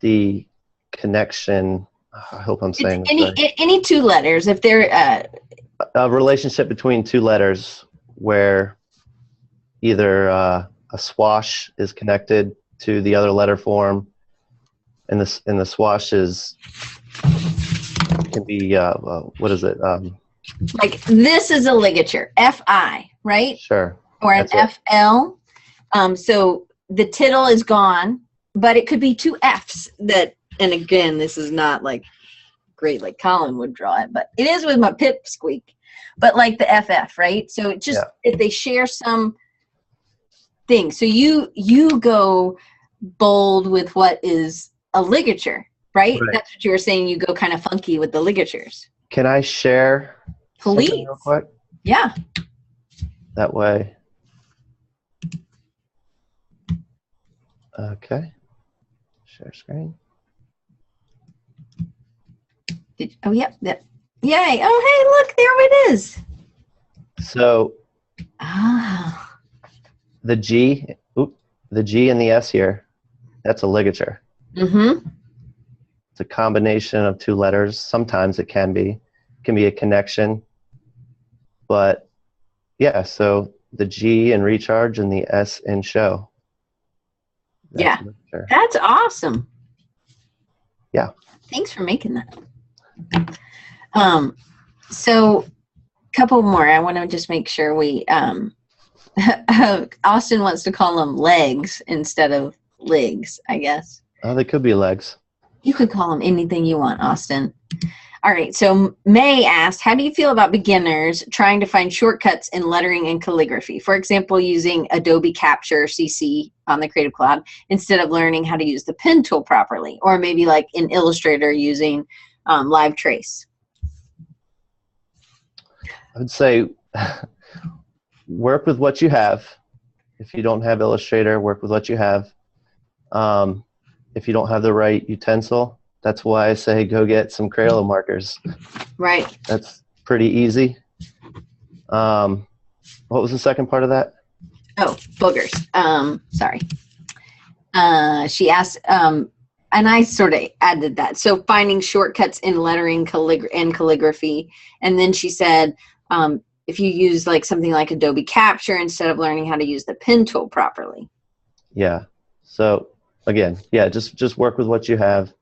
the connection, I hope I'm saying this right. Any two letters, if they're... a relationship between two letters where either a swash is connected to the other letter form, and the swash is It can be, what is it? Like this is a ligature, F-I, right? Sure. Or an F-L. So the tittle is gone, but it could be two F's that, and again, this is not like great like Colin would draw it, but it is with my pipsqueak, but like the FF, right? So it just, if they share some thing. So you go bold with what is a ligature, right? That's what you were saying. You go kind of funky with the ligatures. Can I share Please. something real quick? Yeah. That way. Okay. Share screen. Oh, yeah. Yay. Oh, hey, look, there it is. So the G and the S here, that's a ligature. Mm-hmm. It's a combination of two letters. Sometimes it can be a connection. But yeah, so the G in recharge and the S in show. That's that's awesome. Yeah. Thanks for making that. So a couple more. I want to just make sure we Austin wants to call them legs instead of legs, I guess. Oh, they could be legs. You could call them anything you want, Austin. All right, so May asked, how do you feel about beginners trying to find shortcuts in lettering and calligraphy? For example, using Adobe Capture CC on the Creative Cloud instead of learning how to use the pen tool properly, or maybe like in Illustrator using Live Trace. I would say work with what you have. If you don't have Illustrator, work with what you have. If you don't have the right utensil, that's why I say go get some Crayola markers. Right. That's pretty easy. What was the second part of that? Oh, boogers. Sorry. She asked, and I sort of added that. So finding shortcuts in lettering and calligraphy. And then she said, if you use like something like Adobe Capture instead of learning how to use the pen tool properly. Yeah. So again, yeah, just work with what you have.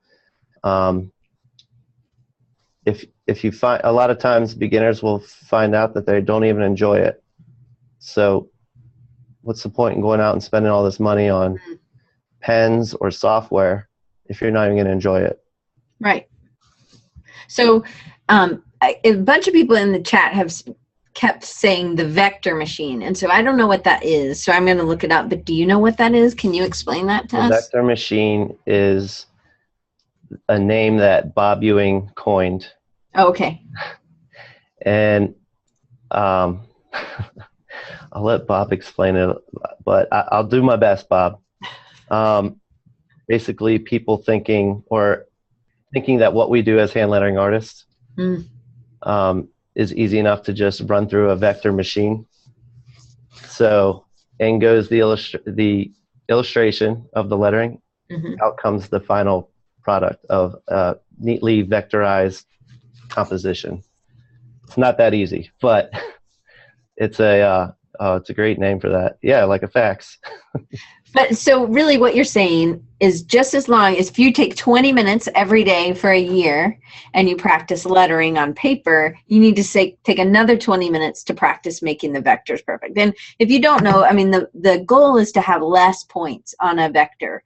If you find, a lot of times beginners will find out that they don't even enjoy it. So what's the point in going out and spending all this money on pens or software if you're not even going to enjoy it? Right. So a bunch of people in the chat have kept saying the vector machine, and so I don't know what that is, so I'm going to look it up, but do you know what that is? Can you explain that to us? The vector machine is a name that Bob Ewing coined. Oh, okay. And I'll let Bob explain it, but I'll do my best, Bob. Basically, people thinking that what we do as hand lettering artists is easy enough to just run through a vector machine. So in goes the illustration of the lettering. Out comes the final product of neatly vectorized composition. It's not that easy, but it's a great name for that. Yeah, like a fax. But so really what you're saying is just as long as if you take 20 minutes every day for a year and you practice lettering on paper, you need to take another 20 minutes to practice making the vectors perfect. And if you don't know, I mean, the goal is to have less points on a vector.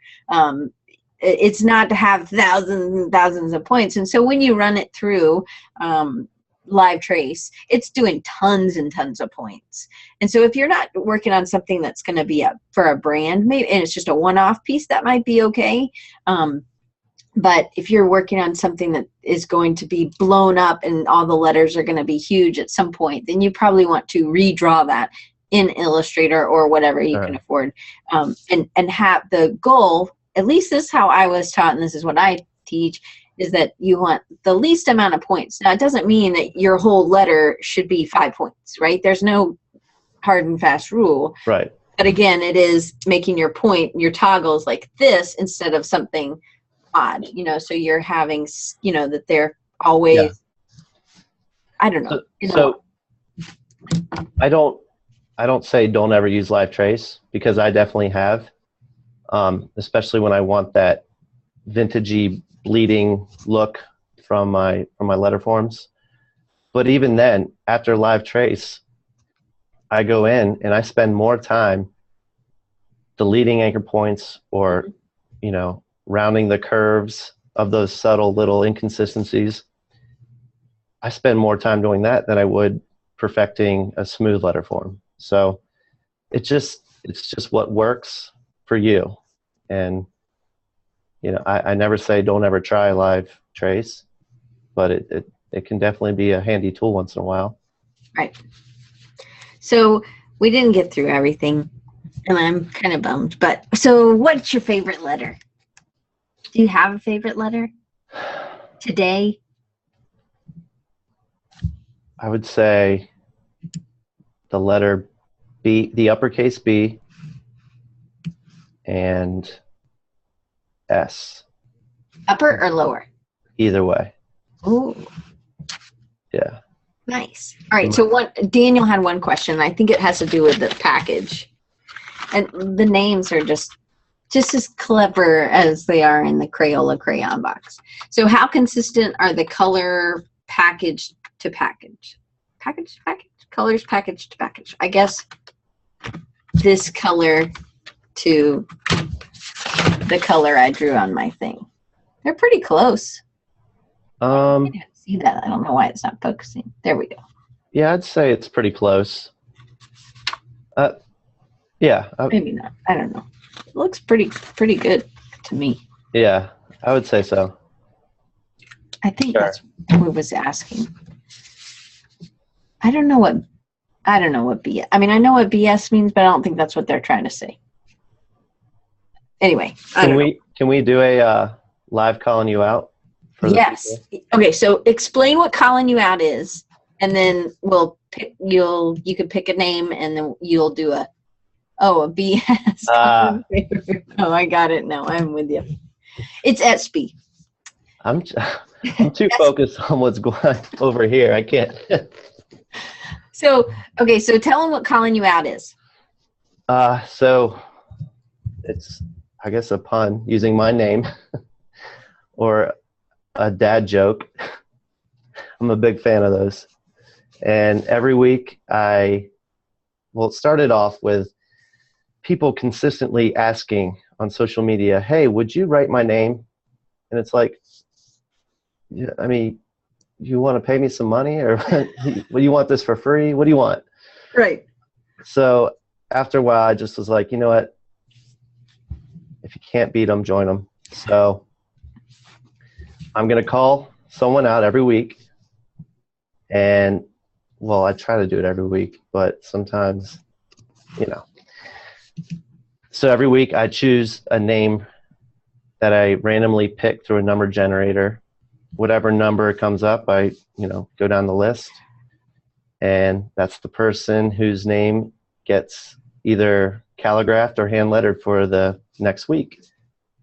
It's not to have thousands and thousands of points. And so when you run it through Live Trace, it's doing tons and tons of points. And so if you're not working on something that's going to be for a brand, maybe, and it's just a one-off piece, that might be okay. But if you're working on something that is going to be blown up and all the letters are going to be huge at some point, then you probably want to redraw that in Illustrator or whatever you can afford. And have the goal, at least this is how I was taught, and this is what I teach, is that you want the least amount of points. Now, it doesn't mean that your whole letter should be 5 points, right? There's no hard and fast rule. Right. But again, it is making your point, your toggles like this instead of something odd, you know, so you're having, you know, that they're always, I don't know. So I don't say don't ever use Live Trace, because I definitely have, especially when I want that vintagey bleeding look from my letter forms. But even then, after live trace, I go in and I spend more time deleting anchor points or, rounding the curves of those subtle little inconsistencies. I spend more time doing that than I would perfecting a smooth letter form. So it's just what works for you. And, I never say don't ever try live trace, but it can definitely be a handy tool once in a while. Right. So we didn't get through everything, and I'm kind of bummed. But so what's your favorite letter? Do you have a favorite letter today? I would say the letter B, the uppercase B, and S. Upper or lower? Either way. Ooh. Yeah. Nice. All right. So Daniel had one question. I think it has to do with the package. And the names are just as clever as they are in the Crayola crayon box. So how consistent are the color package to package? Package to package? Colors package to package. I guess this color to the color I drew on my thing. They're pretty close. I can't even see that. I don't know why it's not focusing. There we go. Yeah, I'd say it's pretty close. Yeah. Maybe not. I don't know. It looks pretty good to me. Yeah, I would say so. I think that's what I was asking. I don't know what BS. I mean, I know what BS means, but I don't think that's what they're trying to say. Anyway, can we do a live calling you out? Yes. Okay. So explain what calling you out is, and then we'll pick. You can pick a name, and then you'll do a BS. Oh, I got it now. I'm with you. It's SB. I'm too focused on what's going on over here. I can't. So tell them what calling you out is. So it's, I guess, a pun using my name or a dad joke. I'm a big fan of those. And every week it started off with people consistently asking on social media, hey, would you write my name? And it's like, I mean, you want to pay me some money, or what, you want this for free? What do you want? Right. So after a while, I just was like, you know what? If you can't beat them, join them. So I'm going to call someone out every week. And, I try to do it every week, but sometimes, So every week I choose a name that I randomly pick through a number generator. Whatever number comes up, I, go down the list. And that's the person whose name gets either calligraphed or hand lettered for the next week.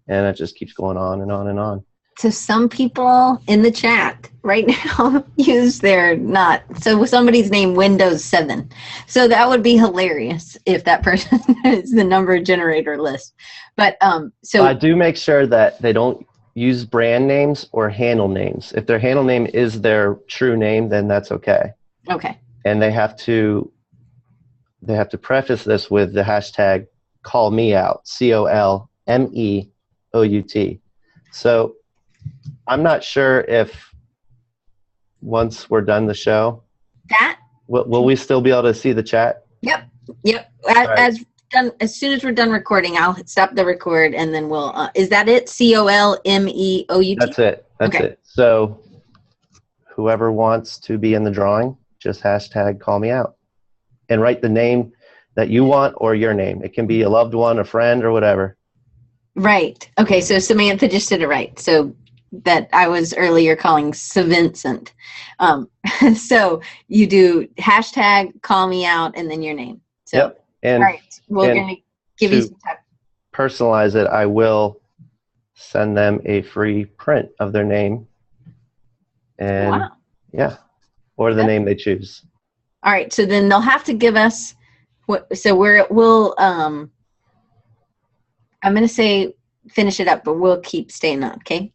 And it just keeps going on and on and on. So some people in the chat right now use so somebody's name Windows 7. So that would be hilarious if that person is the number generator list. But so I do make sure that they don't use brand names or handle names. If their handle name is their true name, then that's okay. Okay. And they have to preface this with the hashtag call me out, COLMEOUT. So I'm not sure if once we're done the show, will we still be able to see the chat? Yep. As soon as we're done recording, I'll stop the record, and then we'll. Is that it? COLMEOUT. That's it. That's it. So whoever wants to be in the drawing, just hashtag call me out, and write the name that you want or your name. It can be a loved one, a friend, or whatever. Right. Okay. So Samantha just did it right. So that I was earlier calling Vincent. So you do hashtag call me out and then your name. So, yep. And, all right. We're going to give you some time. Personalize it. I will send them a free print of their name. And or the name they choose. All right. So then they'll have to give us I'm going to say finish it up, but we'll keep staying on. Okay.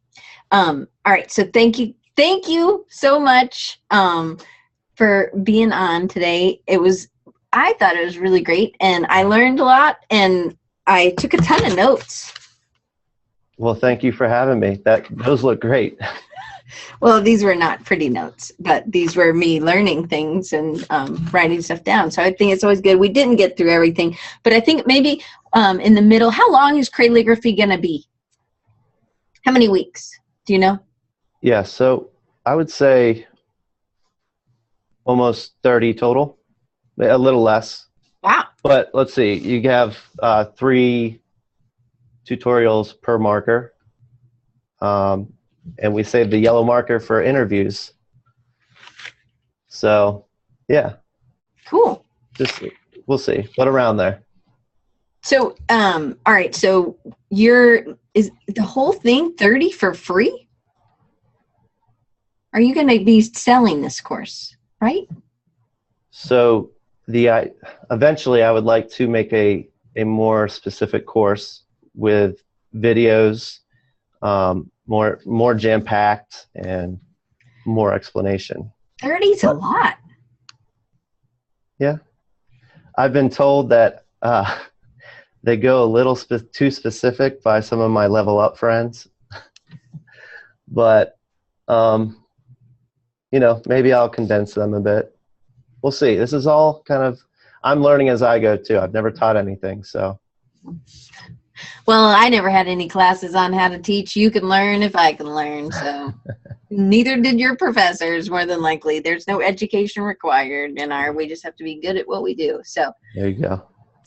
All right. So thank you thank you so much for being on today. I thought it was really great, and I learned a lot, and I took a ton of notes. Well, thank you for having me. Those look great. Well, these were not pretty notes, but these were me learning things and writing stuff down. So I think it's always good. We didn't get through everything, but I think maybe in the middle, how long is Crayligraphy going to be? How many weeks? Do you know? Yeah, so I would say almost 30 total, a little less. Wow. But let's see, you have 3 tutorials per marker. And we saved the yellow marker for interviews. So, yeah. Cool. We'll see. What around there? So, all right. So is the whole thing 30 for free? Are you going to be selling this course, right? So eventually I would like to make a more specific course with videos, more jam-packed and more explanation. 30's a lot. Yeah. I've been told that they go a little too specific by some of my level up friends. But, you know, maybe I'll condense them a bit. We'll see. This is all kind of, I'm learning as I go too. I've never taught anything, so. Well, I never had any classes on how to teach. You can learn if I can learn, so. Neither did your professors, more than likely. There's no education required in we just have to be good at what we do. So. There you go.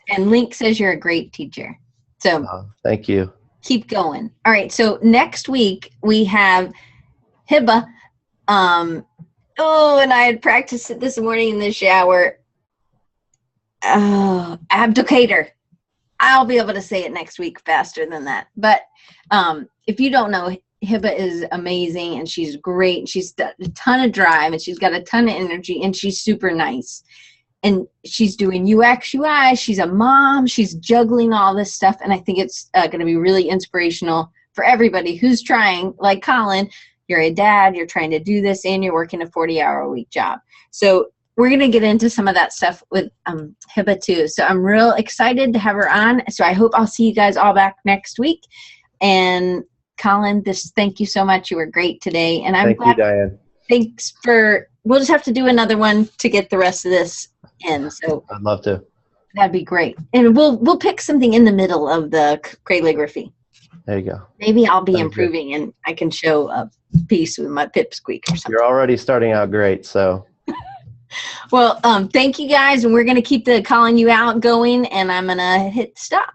And Link says you're a great teacher. So. Thank you. Keep going. All right, so next week we have Hiba. And I had practiced it this morning in the shower. Abdicator. I'll be able to say it next week faster than that. But if you don't know, Hiba is amazing, and she's great. She's got a ton of drive, and she's got a ton of energy, and she's super nice. And she's doing UX, UI. She's a mom. She's juggling all this stuff, and I think it's going to be really inspirational for everybody who's trying, like Colin. You're a dad, you're trying to do this, and you're working a 40-hour-a-week job. So we're going to get into some of that stuff with Hiba too. So I'm real excited to have her on. So I hope I'll see you guys all back next week. And Colin, thank you so much. You were great today. And I'm glad. Thank you, Diane. Thanks we'll just have to do another one to get the rest of this in. So I'd love to. That'd be great. And we'll pick something in the middle of the Crayligraphy. There you go. Maybe I'll be improving and I can show a piece with my pipsqueak or something. You're already starting out great, so. Well, thank you guys, and we're going to keep the calling you out going, and I'm going to hit stop.